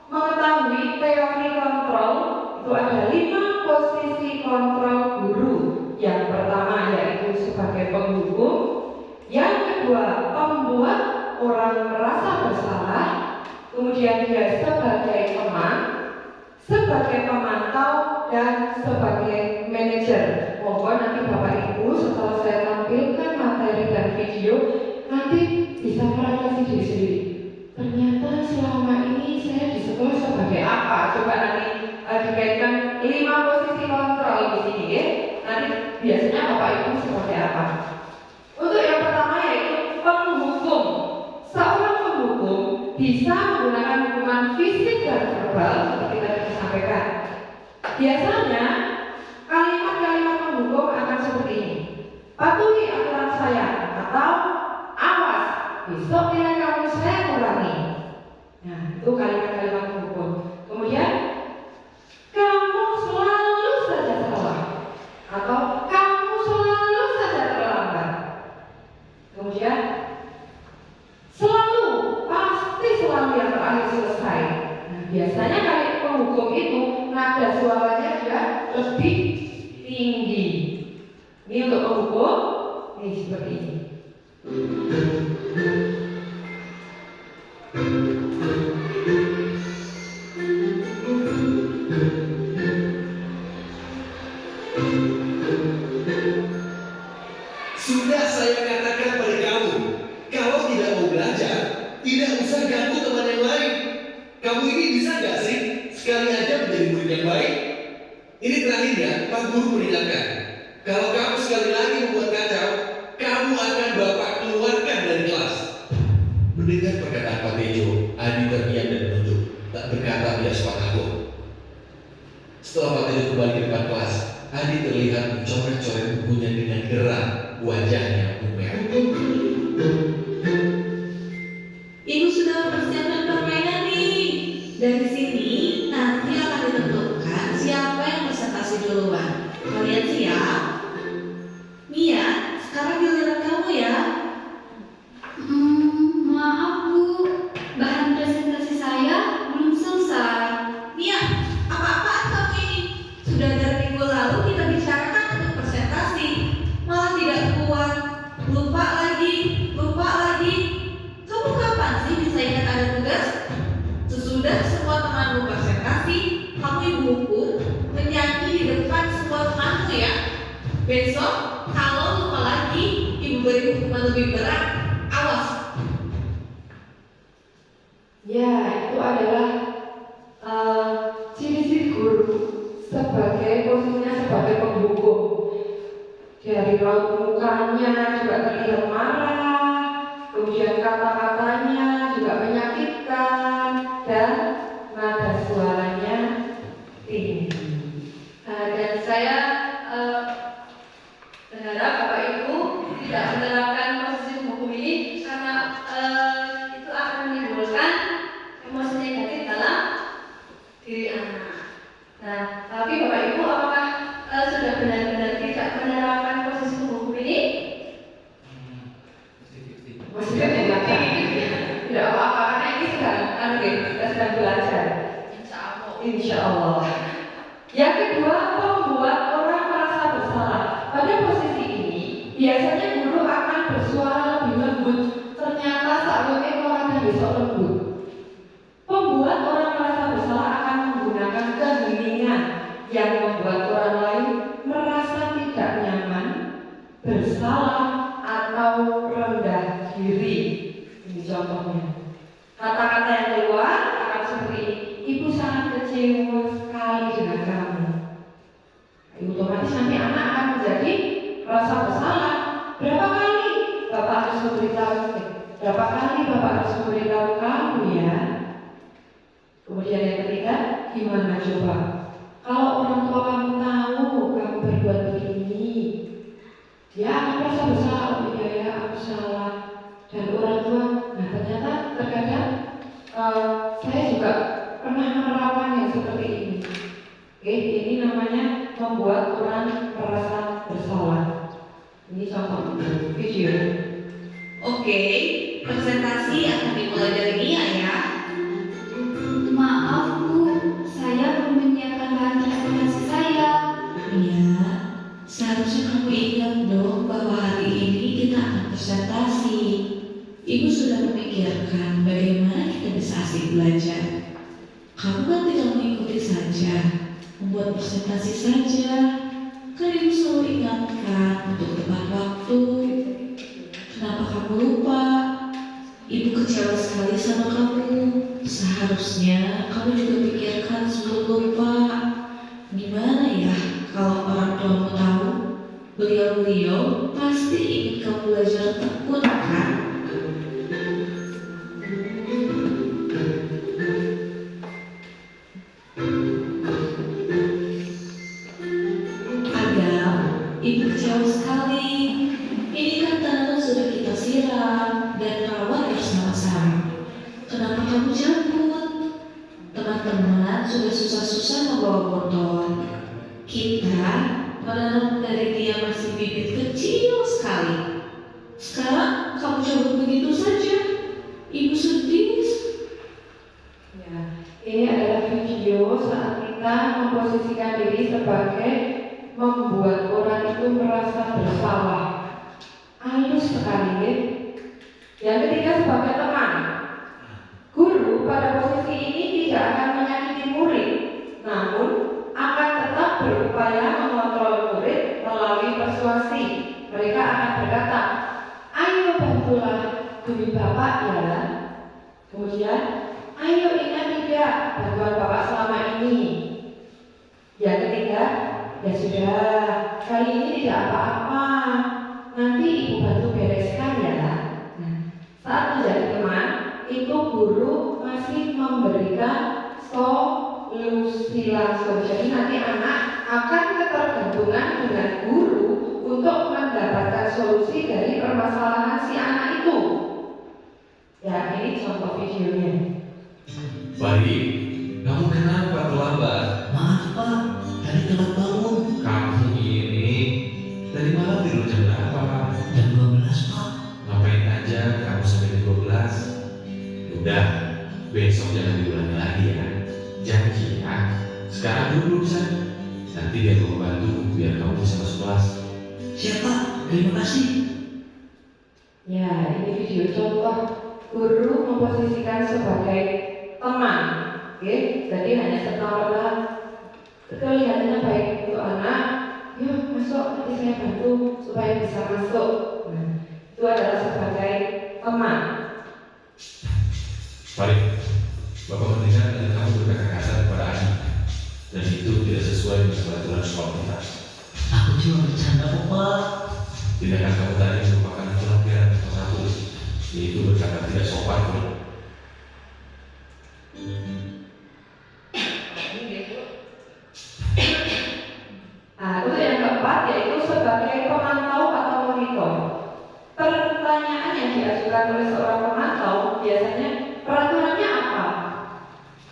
Speaker 4: mengetahui teori kontrol. Itu ada 5 posisi kontrol guru. Yang pertama yaitu sebagai penghukum, yang kedua membuat orang merasa bersalah, kemudian dia sebagai teman, sebagai pemantau, dan sebagai manajer. Mohon nanti Bapak Ibu setelah saya tampilkan materi dan video nanti bisa merefleksi diri sendiri. Ternyata selama ini saya di sekolah sebagai apa? Coba nanti dikaitkan 5 posisi kontrol di sini ya. Nanti biasanya Bapak Ibu seperti apa? Untuk yang pertama yaitu penghukum. Seorang penghukum bisa menggunakan hukuman fisik dan verbal seperti tadi disampaikan. Biasanya kalimat-kalimat penghukum akan seperti ini: patuhi aturan saya, atau awas, besok nilai kamu saya kurangi. Nah, itu kalimat-kalimat penghukum. Kemudian kamu selalu saja salah, atau kamu selalu saja terlambat. Kemudian selalu, pasti selalu yang terakhir selesai. Nah, biasanya kali penghukum itu nada suaranya juga lebih tinggi. Ini untuk penghukum, ini seperti ini.
Speaker 9: Sudah saya katakan pada kamu, kalau tidak mau belajar, tidak usah ganggu teman yang lain. Kamu ini bisa gak sih sekali aja menjadi murid yang baik? Ini terakhir ya, Pak Guru mengingatkan. Kalau kamu sekali lagi membuat kacau, kamu akan Bapak keluarkan dari kelas. Mendengar perkataan Pak Tejo, Adi terdiam dan menunduk, tak berkata dia sepakat. Setelah Pak Tejo kembali ke depan kelas, Adi terlihat mencoret-coret bukunya dengan geram, wajahnya memerah.
Speaker 6: Ibu sudah mempersiapkan permainan nih. Dari sini nanti akan ditentukan siapa yang presentasi duluan. Kalian siap? Mia, sekarang giliran kamu ya.
Speaker 3: Maaf Bu, bahan presentasi saya belum selesai.
Speaker 6: Mia, apa-apaan kamu ini? Sudah dari minggu lalu kita bicarakan untuk presentasi, malah tidak kuat. Lupa lagi. Kamu kapan sih bisa ingat ada tugas? Sesudah semua temanmu presentasi, kamu ibu hukum menyanyi di depan semua temanmu ya. Besok kalau lupa lagi, ibu beri hukuman lebih berat. Awas.
Speaker 4: Ya, itu adalah ciri-ciri guru sebagai posisinya sebagai penghukum. Dari raut muka suaranya juga terlihat marah, kemudian kata-katanya juga menyakitkan, dan nada suaranya tinggi.
Speaker 3: Dan saya berharap Bapak Ibu tidak menerapkan posisi hukum ini karena itu akan menimbulkan emosi negatif dalam diri anak. Nah, tapi Bapak Ibu apakah sudah benar-benar tidak menerapkan posisi hukum ini?
Speaker 4: Maksudnya belajar. Tidak apa-apa, karena ini kita sedang belajar. Insya Allah. Yang kedua, membuat orang merasa bersalah. Pada posisi ini, biasanya guru akan bersuara lebih lembut. Ternyata saatnya orang besok lembut. Membuat orang merasa bersalah akan menggunakan keheningan yang membuat orang lain merasa tidak nyaman, bersalah, atau rendah diri. Ini contohnya. Kata-kata yang keluar akan seperti ini. Ibu sangat kecewa sekali dengan kamu. Otomatis nanti anak akan menjadi rasa bersalah. Berapa kali Bapak harus memberitahu? Berapa kali Bapak harus memberitahu kamu ya? Kemudian yang ketiga, gimana coba? Kalau orang tua kamu tahu kamu berbuat begini, dia akan merasa bersalah. Oh iya ya, aku salah. Dan orang tua, nah ternyata terkadang saya juga pernah menerapkan yang seperti ini. Oke, ini namanya membuat orang merasa bersalah. Ini contoh video.
Speaker 6: Oke, presentasi akan dimulai dari Nia ya.
Speaker 7: Maaf Bu, saya belum menyiapkan bahan presentasi saya.
Speaker 6: Nia, seharusnya kamu ingat dong bahwa hari ini kita akan presentasi. Ibu sudah memikirkan bagaimana kita bisa asik belajar. Kamu kan tinggal mengikuti saja, membuat presentasi saja. Kan ibu selalu ingatkan untuk tepat waktu. Kenapa kamu lupa? Ibu kecewa sekali sama kamu. Seharusnya kamu juga pikirkan sebelum lupa. Gimana ya kalau orang tuamu tahu? Beliau-beliau pasti ingin kamu belajar tekun kan? Ibu kecewa sekali. Ini kan tanaman sudah kita siram dan rawat bersama-sama. Kenapa kamu cabut? Teman-teman sudah susah-susah membawa botol. Kita menanam dari dia masih bibit kecil sekali. Sekarang kamu cabut begitu saja. Ibu sedih.
Speaker 4: Ya, ini adalah video saat kita memposisikan diri sebagai membuat orang itu merasa bersalah. Halus sekali ya. Yang ketiga, sebagai teman. Guru pada posisi ini tidak akan menyakiti murid, namun akan tetap berupaya mengontrol murid melalui persuasi. Mereka akan berkata, ayo bantulah demi Bapak ya. Kemudian, ayo ingat tidak bantuan Bapak selama ini. Yang ketiga, ya sudah, kali ini tidak apa-apa. Nanti ibu bantu bereskan ya. Nah, saat menjadi teman, itu guru masih memberikan solusi langsung. Jadi nanti anak akan ketergantungan dengan guru untuk mendapatkan solusi dari permasalahan si anak itu. Ya, ini contoh videonya.
Speaker 5: Baik, kamu kenapa terlambat?
Speaker 2: Maaf Pak, tadi telat bangun.
Speaker 5: Kamu ini dari malam tidur jam berapa?
Speaker 2: Jam 12 Pak.
Speaker 5: Ngapain aja kamu sampai jam 12? Udah, besok jangan diulangi lagi ya. Janji ya. Sekarang duduk sana. Nanti biar aku bantu biar kamu bisa masuk kelas.
Speaker 2: Siap Pak, terima kasih.
Speaker 4: Ya, ini video contoh guru memposisikan sebagai teman. Oke, jadi hanya serta-merta kelihatannya baik untuk anak. Yuk masuk, nanti saya bantu supaya bisa masuk. Nah, itu adalah sebagai teman.
Speaker 5: Farid, Bapak mendengar dan kamu berkata kasar kepada adik, dan itu tidak sesuai dengan peraturan sekolah kita.
Speaker 2: Aku cuma bercanda kok Pak.
Speaker 8: Tindakan kamu tadi merupakan pelanggaran nomor 1, yaitu berkata tidak sopan.
Speaker 4: Nah, untuk yang keempat yaitu sebagai pemantau atau monitor. Pertanyaan yang diajukan oleh seorang pemantau biasanya peraturannya apa?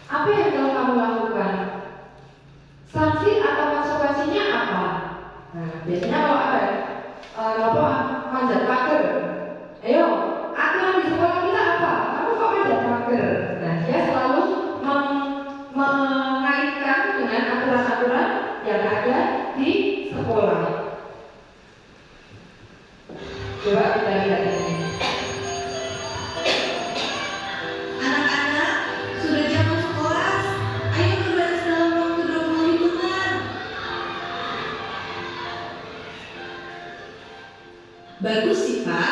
Speaker 4: Apa yang telah kamu lakukan? Sanksi atau konsekuensinya apa? Nah, biasanya kalau ada manjat pagar, ayo aturan di sekolah kita apa? Kamu kok manjat pagar? Nah, dia selalu mengaitkan dengan aturan-aturan yang ada di sekolah. Coba kita lihat ini.
Speaker 6: Anak-anak, sudah jam masuk kelas. Ayo berbaris dalam waktu 20 hitungan. Bagus Siva,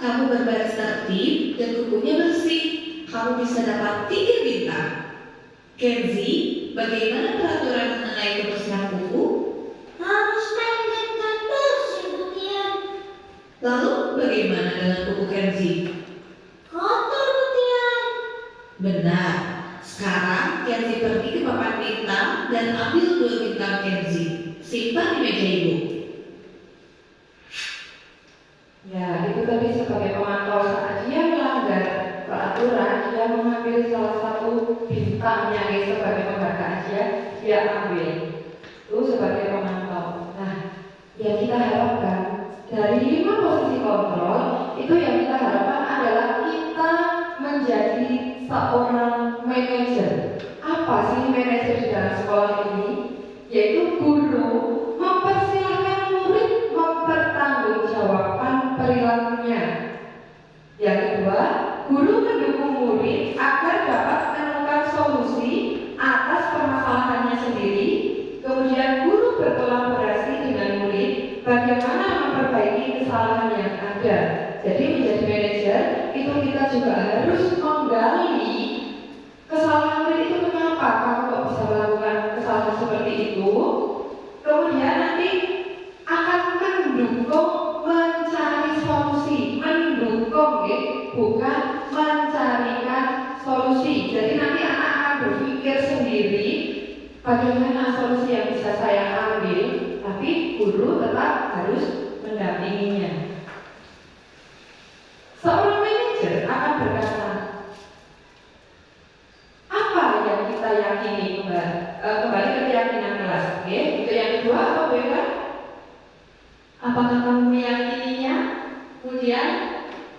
Speaker 6: kamu berbaris tertib dan kukunya bersih. Kamu bisa dapat 3 bintang. Kenzi, bagaimana peraturan mengenai kebersihan kuku?
Speaker 7: Harus pendek dan bersih, Bu Tian.
Speaker 6: Lalu bagaimana dengan kuku Kenzi?
Speaker 7: Kotor, Bu Tian.
Speaker 6: Benar. Sekarang Kenzi pergi ke papan bintang dan ambil 2 bintang Kenzi. Simpan di meja ibu.
Speaker 4: Ya, itu tadi sebagai pemantau saat dia melanggar peraturan, dia mengambil salah satu bintangnya sebagai penghargaan dia ambil. Itu sebagai pemantau. Nah, yang kita harapkan dari 5 posisi kontrol itu yang kita harapkan adalah kita menjadi seorang manajer. Apa sih manajer di dalam sekolah ini? Yaitu guru mempersilahkan murid mempertanggungjawabkan perilakunya. Yang kedua, guru mendukung murid agar dapat menemukan solusi atas permasalahannya sendiri. Kemudian guru berkolaborasi dengan murid bagaimana memperbaiki kesalahan yang ada. Jadi menjadi manajer itu kita juga harus menggali kesalahan murid itu mengapa kamu kok bisa melakukan kesalahan seperti itu. Kemudian nanti akan mendukung mencari solusi, mendukung bukan mencarikan solusi. Jadi nanti anak akan berpikir sendiri bagaimana solusi yang bisa saya ambil, tapi guru tetap harus mendampinginya. Seorang manajer akan berkata, apa yang kita yakini? Kembali ke keyakinan kelas. Untuk yang kedua apa beda?
Speaker 3: Apakah kamu meyakininya? Kemudian,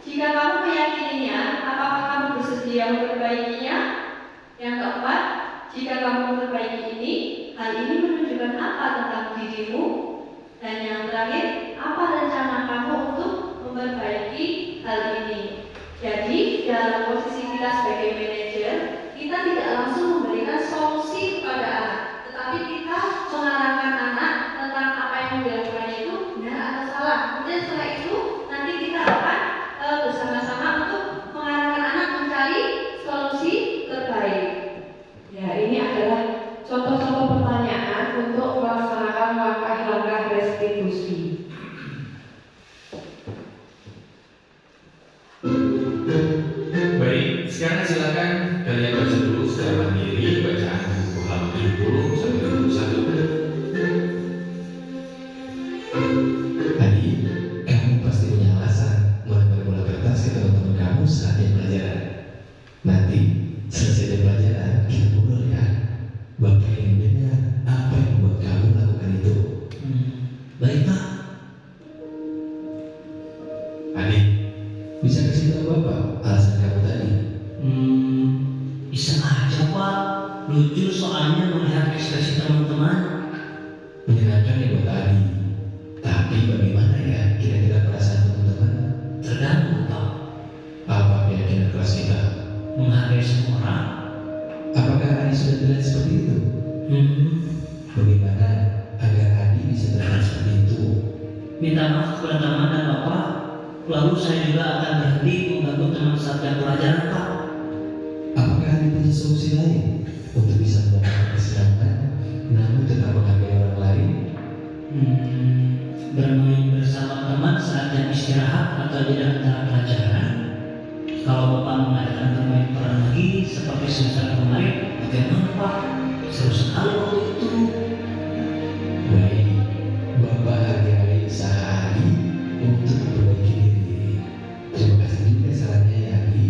Speaker 3: jika kamu meyakininya, apakah kamu bersedia memperbaikinya? Yang keempat, jika kamu memperbaiki ini, hal ini menunjukkan apa tentang dirimu? Dan yang terakhir, apa rencana kamu untuk memperbaiki hal ini? Jadi, dalam posisi kita sebagai manajer, kita tidak langsung memberikan solusi kepada anak, tetapi kita mengarahkan anak tentang apa yang dilakukannya itu benar atau salah. Kemudian setelah itu nanti kita akan bersama-sama untuk mengarahkan anak mencari solusi terbaik.
Speaker 4: Ya, ini adalah contoh-contoh pertanyaan untuk melaksanakan langkah-langkah restitusi.
Speaker 5: Baik, sekarang silakan kalian baca dulu secara mandiri bacaan buku halaman 70 sampai 71.
Speaker 2: Adi, kamu pasti punya alasan melempar bola kertas ke teman-teman kamu saat jam pelajaran. Nanti selesai jam pelajaran kita ngobrol ya. Bapak ingin dengar apa yang membuat kamu melakukan itu. Baik Pak.
Speaker 5: Adi,
Speaker 2: Bisa kasih tahu Bapak alasan kamu tadi?
Speaker 10: Bisa aja Pak, lucu soalnya melihat ekspresi teman-teman.
Speaker 2: Menyenangkan ya buat Adi. Tapi bagaimana ya kira-kira perasaan teman-teman?
Speaker 10: Tergantung Pak,
Speaker 2: Apa keyakinan kelas kita?
Speaker 10: menghargai semua orang.
Speaker 2: Apakah Adi sudah terlihat seperti itu? Bagaimana agar Adi bisa terlihat seperti itu?
Speaker 10: Minta maaf kepada teman dan Bapak. Lalu saya juga akan berhenti membantu teman saat jam pelajaran Pak.
Speaker 2: Apakah Adi punya solusi lain untuk bisa mendapatkan kesenangan namun tetap menghargai orang lain?
Speaker 10: bermain bersama teman saat jam istirahat atau jeda antara pelajaran? Kalau Bapak mengadakan bermain peran lagi seperti semester kemarin, bagaimana Pak? Seru sekali waktu itu.
Speaker 2: Baik, Bapak hargai usaha Adi untuk memperbaiki diri. Terima kasih juga sarannya ya Adi.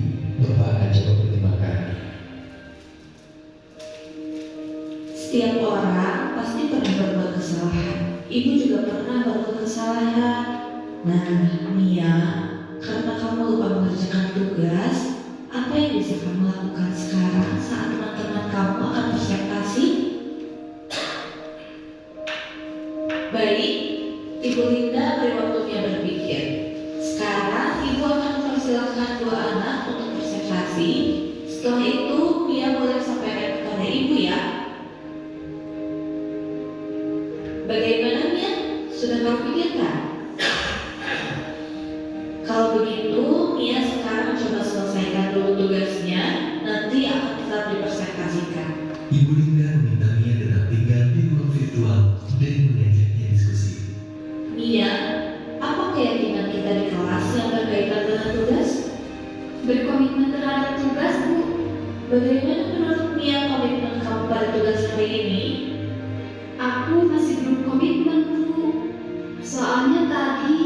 Speaker 2: Bapak akan coba pertimbangkan.
Speaker 7: Setiap orang pasti pernah berbuat kesalahan. Ibu juga pernah berbuat kesalahan. Nah, Mia, karena kamu lupa mengerjakan tugas, apa yang bisa kamu lakukan sekarang saat teman-teman kamu akan presentasi? Baik, Ibu Linda beri waktu Mia berpikir. Sekarang Ibu akan mempersilahkan dua anak untuk presentasi. Setelah itu, Mia boleh sampaikan kepada Ibu ya. Bagaimana Mia? Sudah kamu pikirkan? Kalau begitu, Mia sekarang coba selesaikan dulu tugasnya, nanti akan tetap dipresentasikan.
Speaker 2: Ibu Linda meminta Mia tetap tinggal di ruang virtual dan mengajaknya diskusi.
Speaker 7: Mia, apa keyakinan kita di kelas yang berkaitan dengan tugas?
Speaker 3: Berkomitmen terhadap tugas, Bu.
Speaker 7: Bagaimana menurut Mia komitmen kamu pada tugas hari ini?
Speaker 3: Aku masih belum komitmen, Bu. Soalnya tadi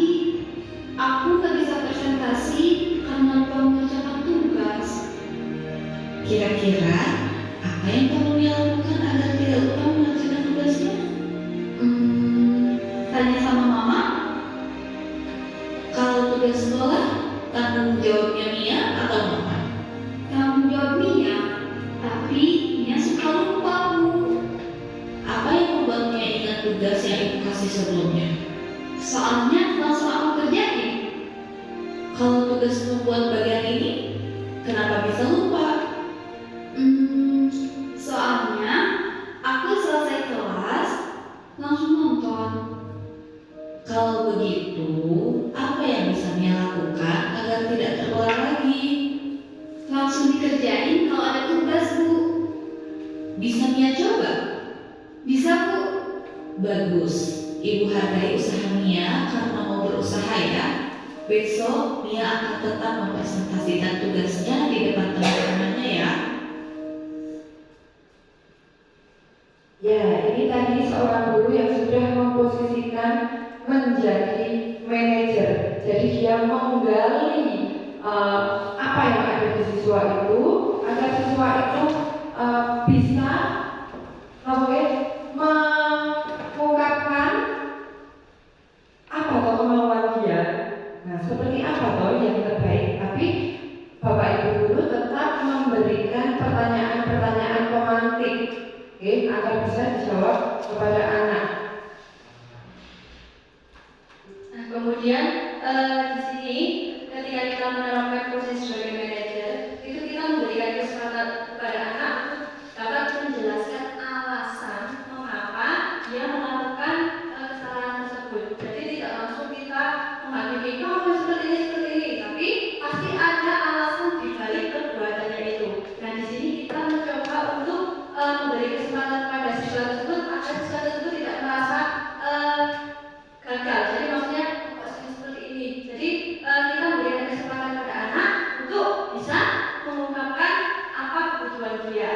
Speaker 3: aku gak bisa presentasi karena lupa mengerjakan tugas.
Speaker 7: Kira-kira apa yang kamu Mia lakukan agar tidak lupa mengerjakan tugasnya?
Speaker 3: Tanya sama Mama.
Speaker 7: Kalau tugas sekolah, tanggung jawabnya Mia atau Mama?
Speaker 3: Tanggung jawab Mia, tapi Mia suka lupa, Bu.
Speaker 7: Apa yang membuat Mia ingat tugas yang Ibu kasih sebelumnya?
Speaker 3: Soalnya langsung aku kerjain.
Speaker 7: Kalau tugas membuat bagian ini, kenapa bisa lupa?
Speaker 3: Soalnya aku selesai kelas langsung nonton.
Speaker 7: Kalau begitu, apa yang bisa Mia lakukan agar tidak terulang lagi?
Speaker 3: Langsung dikerjain kalau ada tugas, Bu.
Speaker 7: Bisa Mia coba?
Speaker 3: Bisa, Bu.
Speaker 7: Bagus, Ibu hargai usaha Mia karena mau berusaha ya. Besok Mia akan tetap mempresentasikan tugasnya di depan teman-temannya ya.
Speaker 4: Ya, ini tadi seorang guru yang sudah memposisikan menjadi manajer. Jadi dia menggali apa yang ada di siswa itu agar siswa itu bisa mengungkapkan apa toh kemauan dia. Nah, seperti apa toh yang terbaik. Tapi Bapak Ibu guru tetap memberikan pertanyaan-pertanyaan pemantik, agar bisa dijawab kepada anak.
Speaker 3: Nah, kemudian di sini ketika kita menerapkan posisi sebagai manajer, itu kita memberikan kesempatan kepada anak dapat menjelaskan alasan mengapa dia melakukan kesalahan tersebut. Jadi tidak langsung kita menghakimi kamu seperti ini, tapi pasti ada alasan di balik perbuatannya itu. Nah, di sini kita mencoba untuk memberi kesempatan pada siswa tersebut agar siswa tersebut tidak merasa gagal. Jadi maksudnya kok seperti ini. Jadi kita memberikan kesempatan pada anak untuk bisa mengungkapkan apa kebutuhan dia.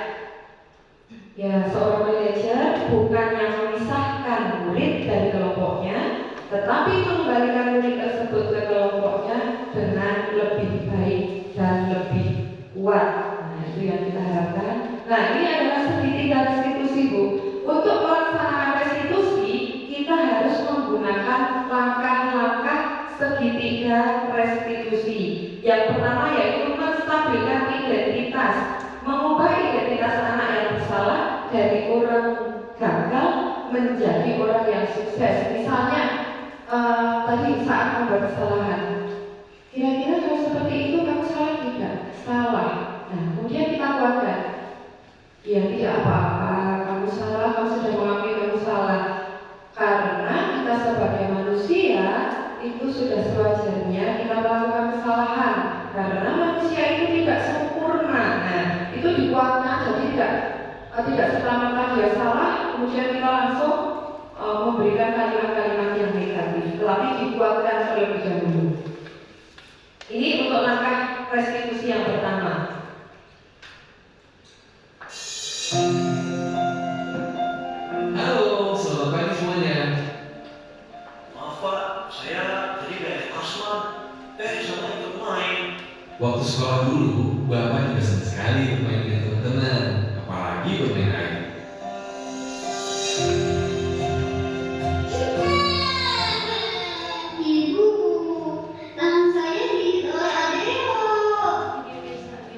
Speaker 4: Ya, seorang manajer bukan yang memisahkan murid dari kelompoknya, tetapi mengembalikan murid tersebut ke kelompoknya dengan lebih baik dan lebih kuat. Nah, itu yang kita harapkan. Nah, ini adalah segitiga restitusi, Bu. Untuk pelaksanaan restitusi, kita harus menggunakan langkah-langkah segitiga restitusi. Yang pertama yaitu menstabilkan identitas, mengubah identitas anak yang bersalah dari orang gagal menjadi orang yang sukses. Misalnya tadi saat membuat kesalahan, kira-kira kalau seperti itu kamu salah tidak? Salah. Nah, kemudian kita kuatkan. Ya, tidak apa-apa, kamu salah, kamu sudah mengakui kamu salah. Karena kita sebagai manusia itu sudah sewajarnya kita melakukan kesalahan. Karena manusia itu tidak sempurna. Nah, itu dikuatkan, jadi tidak serta-merta dia salah, kemudian kita langsung memberikan kalimat-kalimat yang negatif. tetapi dikuatkan terlebih dahulu. Ini untuk langkah restitusi yang pertama.
Speaker 2: Halo, selamat pagi semuanya.
Speaker 10: Maaf Pak, saya tadi gak ada Asma. Sama ikut main.
Speaker 2: Waktu sekolah dulu, Bapak juga senang sekali bermain dengan teman-teman, apalagi bermain air.
Speaker 3: Ibu, tangan saya digigit oleh Adeo.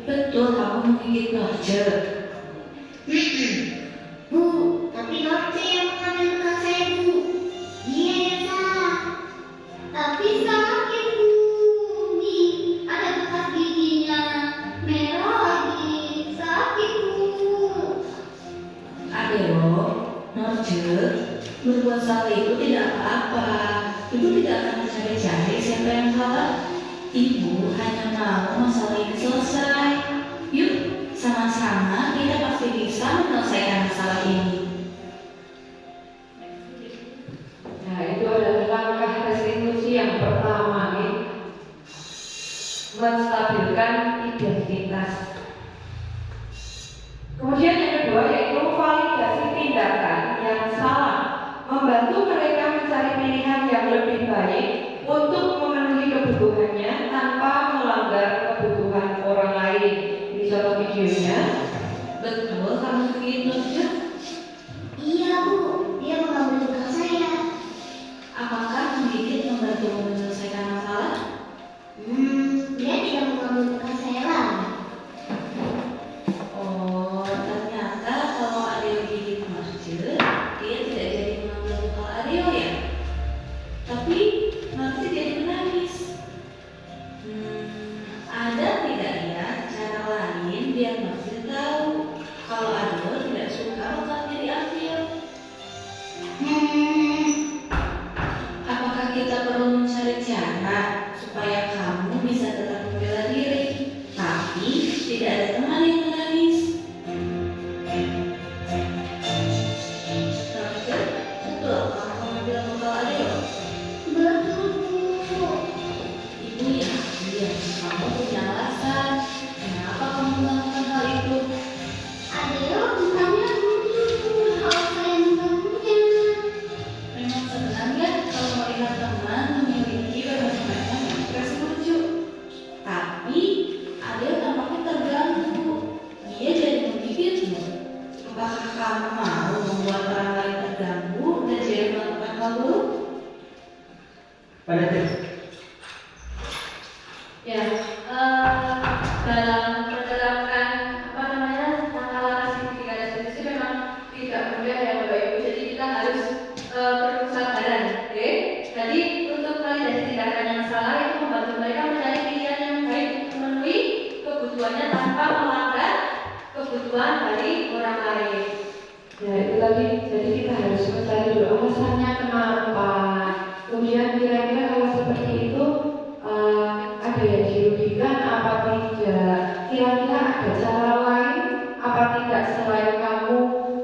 Speaker 7: Betul, kamu menggigit Roger.
Speaker 3: Bu, tapi Norce yang mengambil bekas saya, Bu. Dia yang salah. Tapi sakit, Bu. Nih, ada bekas giginya. Merah lagi. Sakit, Bu.
Speaker 7: Adeo, Roger, berbuat salah itu tidak apa-apa. Ibu tidak akan mencari-cari siapa yang salah. Ibu hanya mau masalah ini selesai. Yuk, sama-sama kita pasti bisa menyelesaikan masalah ini.
Speaker 4: Nah, itu adalah langkah restitusi yang pertama, nih. Menstabilkan identitas. Kemudian yang kedua yaitu validasi tindakan yang salah, membantu mereka mencari pilihan yang lebih baik untuk memenuhi kebutuhannya tanpa melanggar kebutuhan orang lain. Ini contoh videonya.
Speaker 7: Betul, kamu begitu Roger.
Speaker 3: Iya, Bu. Dia mengambil bekas saya.
Speaker 7: Apakah menggigit membantu menyelesaikan masalah?
Speaker 3: Dia tidak mengambil bekas saya lagi.
Speaker 7: Oh, ternyata kalau Adeo gigit Roger, dia tidak jadi mengambil bekal Adeo ya? Tapi Roger jadi menangis. Ada tidak ya cara lain biar Roger tahu kalau Adeo tidak suka bekalnya diambil? Apakah kita perlu mencari cara supaya kamu bisa tetap membela diri, tapi tidak ada teman yang menangis? Roger, betul kamu mengambil bekal Adeo?
Speaker 3: Betul, Bu.
Speaker 7: Ibu yakin kamu punya alasan kenapa kamu melakukan hal itu.
Speaker 3: Adeo bukannya begitu. Kalau saya mengganggunya.
Speaker 7: Memang senang ya kalau melihat teman memiliki bermacam-macam ekspresi lucu. Tapi Adeo tampaknya terganggu. Dia jadi menggigitmu. Apakah kamu mau membuat orang lain terganggu dan jadi melakukan hal buruk?
Speaker 10: Pada tips.
Speaker 3: Ya, dalam menerapkan langkah-langkah simplifikasi restitusi memang tidak mudah ya Bapak Ibu. Jadi kita harus perlu kesabaran, oke? Jadi untuk validasi tindakan yang salah itu membantu mereka mencari pilihan yang baik untuk memenuhi kebutuhannya tanpa melanggar kebutuhan dari orang lain.
Speaker 4: Ya, itu tadi. Jadi kita harus mencari dulu alasannya kenapa. Kemudian kira-kira kalau seperti itu ada yang dirugikan apa tidak? Kira-kira ada cara lain apa tidak selain kamu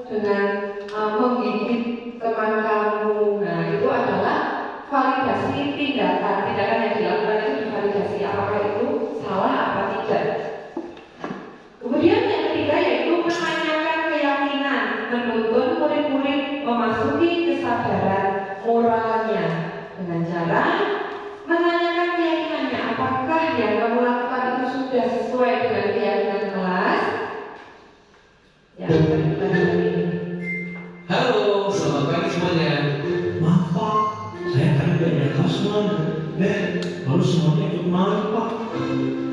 Speaker 4: dengan menggigit teman kamu? Nah, itu adalah validasi tindakan. Tindakan yang dilakukan itu divalidasi apakah itu salah apa tidak. Kemudian yang ketiga yaitu menanyakan keyakinan, menuntun murid-murid memasuki kesadaran moralnya dengan cara menanyakan keyakinannya, apakah yang kamu lakukan itu sudah sesuai dengan keyakinan kelas? Ya, kita ini.
Speaker 2: Halo, selamat pagi semuanya.
Speaker 10: Maaf Pak, saya tadi gak ada Asma. Lalu semuanya ikut main Pak.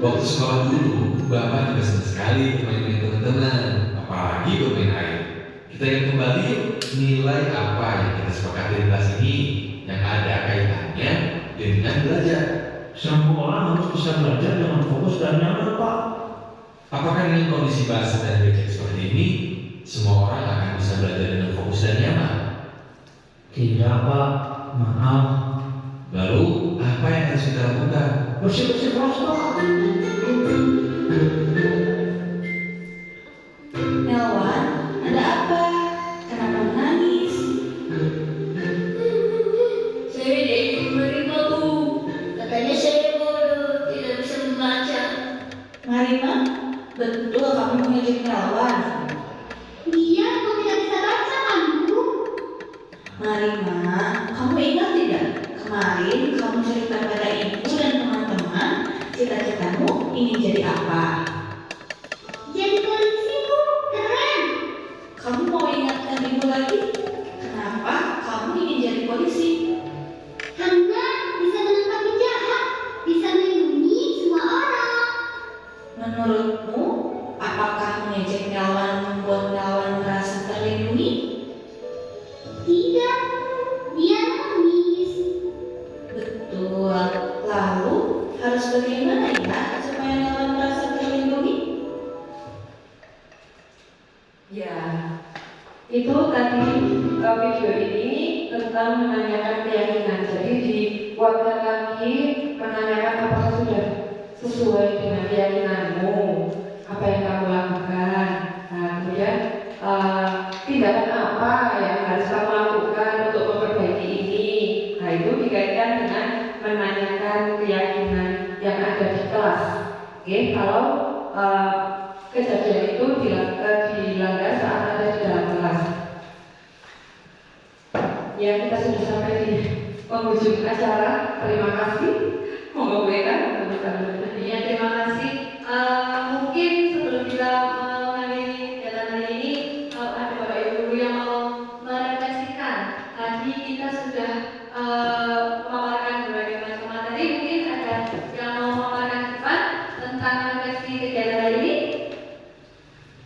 Speaker 2: Waktu sekolah dulu, Bapak juga senang sekali bermain dengan teman-teman, apalagi bermain air. Kita ingat kembali yuk, nilai apa yang kita sepakati di kelas ini yang ada kaitannya dengan belajar.
Speaker 10: Semua orang harus bisa belajar dengan fokus dan nyaman Pak.
Speaker 2: Apakah dengan kondisi bahasa dan belajar seperti ini, semua orang akan bisa belajar dengan fokus dan nyaman?
Speaker 10: Tidak Pak, maaf.
Speaker 2: Lalu, apa yang harus kita lakukan?
Speaker 10: Bersih-bersih kelas Pak.
Speaker 7: Melwan, ada apa? Kenapa menangis?
Speaker 3: Saya diikut
Speaker 7: kamu cerita pada ibu dan teman-teman, cita-citamu ingin jadi apa?
Speaker 11: Jadi polisi, Bu. Keren.
Speaker 7: Kamu mau ingatkan ibu lagi? Kenapa kamu ingin jadi polisi?
Speaker 11: Karena bisa menangkap penjahat, bisa melindungi semua orang.
Speaker 7: Menurutmu, apakah mengejek lawan membuat lawan merasa terlindungi?
Speaker 11: Tidak, dia nangis.
Speaker 7: Betul. Lalu, harus bagaimana ya supaya lawan merasa terlindungi?
Speaker 4: Ya, itu tadi video ini tentang menanyakan keyakinan. Jadi dibuatkan lagi menanyakan apakah sudah sesuai dengan keyakinanmu, apa yang kamu lakukan. Nah, kemudian tindakan apa yang harus kamu lakukan untuk memperbaiki ini. Nah, itu dikaitkan dengan menanyakan keyakinan yang ada di kelas. Oke, kalau kejadian itu dilanggar saat ada di dalam kelas. Ya, kita sudah sampai di penghujung acara. Terima kasih. Monggo kan teman-teman.
Speaker 3: Ya, terima kasih. Mungkin sebelum kita mengakhiri kegiatan hari ini, ada Bapak Ibu guru yang mau merefleksikan. Tadi kita sudah memaparkan berbagai macam materi. Mungkin ada yang mau memaparkan depan tentang refleksi kegiatan hari ini.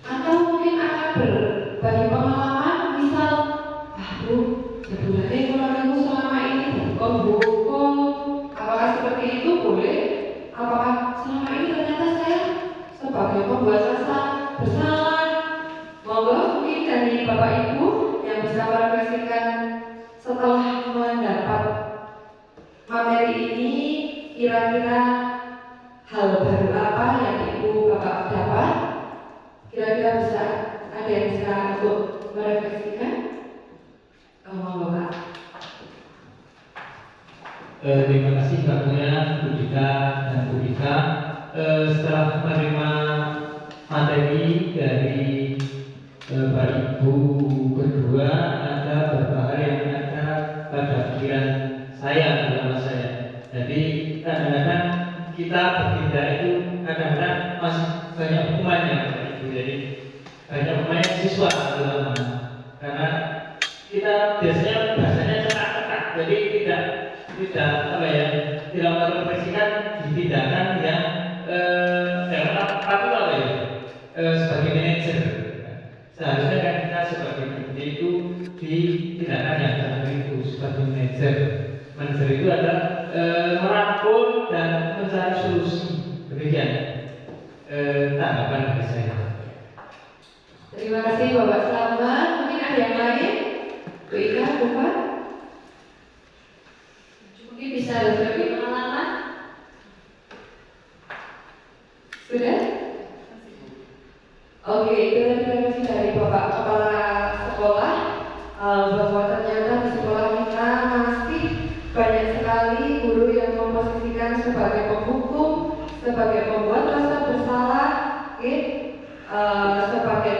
Speaker 4: Atau mungkin akan berbagi pengalaman, misal, sebenarnya keluargaku selama ini hukum, apakah seperti itu boleh? Apakah selama ini ternyata saya sebagai pembuat rasa bersalah? Monggo mungkin dari Bapak Ibu yang bisa merefleksikan setelah mendapat materi ini, kira-kira hal baru apa yang Ibu Bapak dapat? Kira-kira bisa ada yang bisa untuk merefleksikan? Monggo Pak.
Speaker 12: Terima kasih Mbak Mulia, Bu Dika dan Bu Dika. Setelah menerima materi dari Bapak Ibu berdua, ada beberapa hal yang ada pada pikiran saya, terutama saya. Jadi kadang-kadang kita bertindak itu kadang-kadang masih banyak hukumannya Bapak Ibu. Jadi banyak hukumannya siswa terutama. Karena kita biasanya bahasanya cetak-cetak, jadi tidak merefleksikan di tindakan yang sebagai manajer. Seharusnya kan kita sebagai manajer itu di tindakan yang seperti itu sebagai manajer. Manajer itu adalah merangkul dan mencari solusi. Demikian tanggapan dari saya.
Speaker 4: Terima kasih Bapak Selamat. Mungkin ada yang lain? Bu Ika, Bapak?
Speaker 3: Mungkin bisa berbagi pengalaman.
Speaker 4: Sudah? Oke, itu tadi refleksi dari Bapak Kepala Sekolah bahwa ternyata di sekolah kita masih banyak sekali guru yang memposisikan sebagai penghukum, sebagai pembuat rasa bersalah, sebagai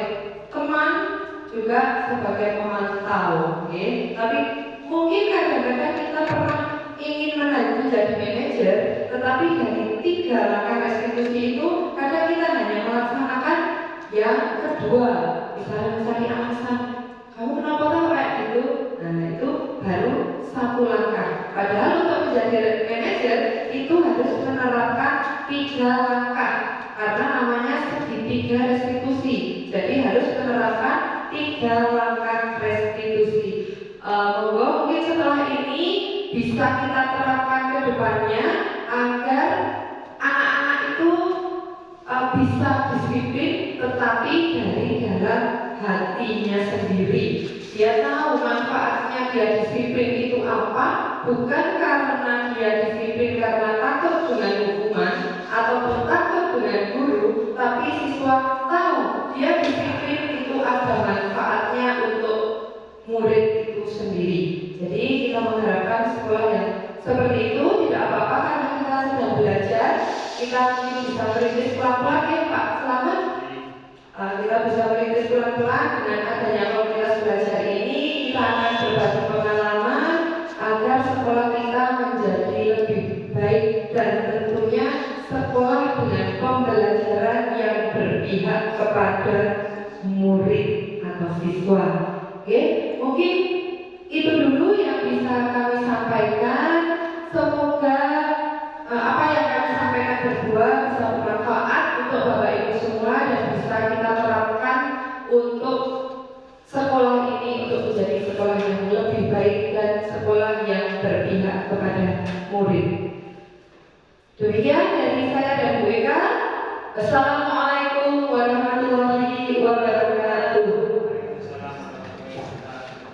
Speaker 4: teman, juga sebagai pemantau. Tapi mungkin kadang-kadang kita pernah ingin menjadi manajer, tetapi dari 3 langkah restitusi itu kadang kita hanya melaksanakan yang kedua, misalnya mencari alasan, kamu kenapa kayak gitu? Nah, itu baru 1 langkah. Padahal untuk menjadi manajer itu harus menerapkan 3 langkah, karena namanya segitiga restitusi. Jadi harus menerapkan 3 langkah restitusi. Monggo mungkin setelah ini bisa kita terapkan ke depannya agar anak-anak itu bisa disiplin, tetapi dari dalam hatinya sendiri. Dia tahu manfaatnya dia disiplin itu apa, bukan karena dia disiplin karena takut dengan hukuman ataupun takut dengan guru, tapi siswa tahu dia disiplin itu ada manfaatnya untuk murid itu sendiri. Jadi kita mengharapkan sekolah yang seperti itu tidak apa-apa karena kita sudah belajar, kita mungkin bisa merintis pelan-pelan ya Pak Selamat. Kita bisa merintis pelan-pelan dengan adanya komunitas belajar ini, kita akan berbagi pengalaman agar sekolah kita menjadi lebih kepada murid atau siswa. Oke, mungkin itu dulu yang bisa kami sampaikan. Semoga apa yang kami sampaikan berdua bisa bermanfaat untuk Bapak Ibu semua dan bisa kita terapkan untuk sekolah ini untuk menjadi sekolah yang lebih baik dan sekolah yang berpihak kepada murid. Demikian dari saya dan Bu Eka. Assalamualaikum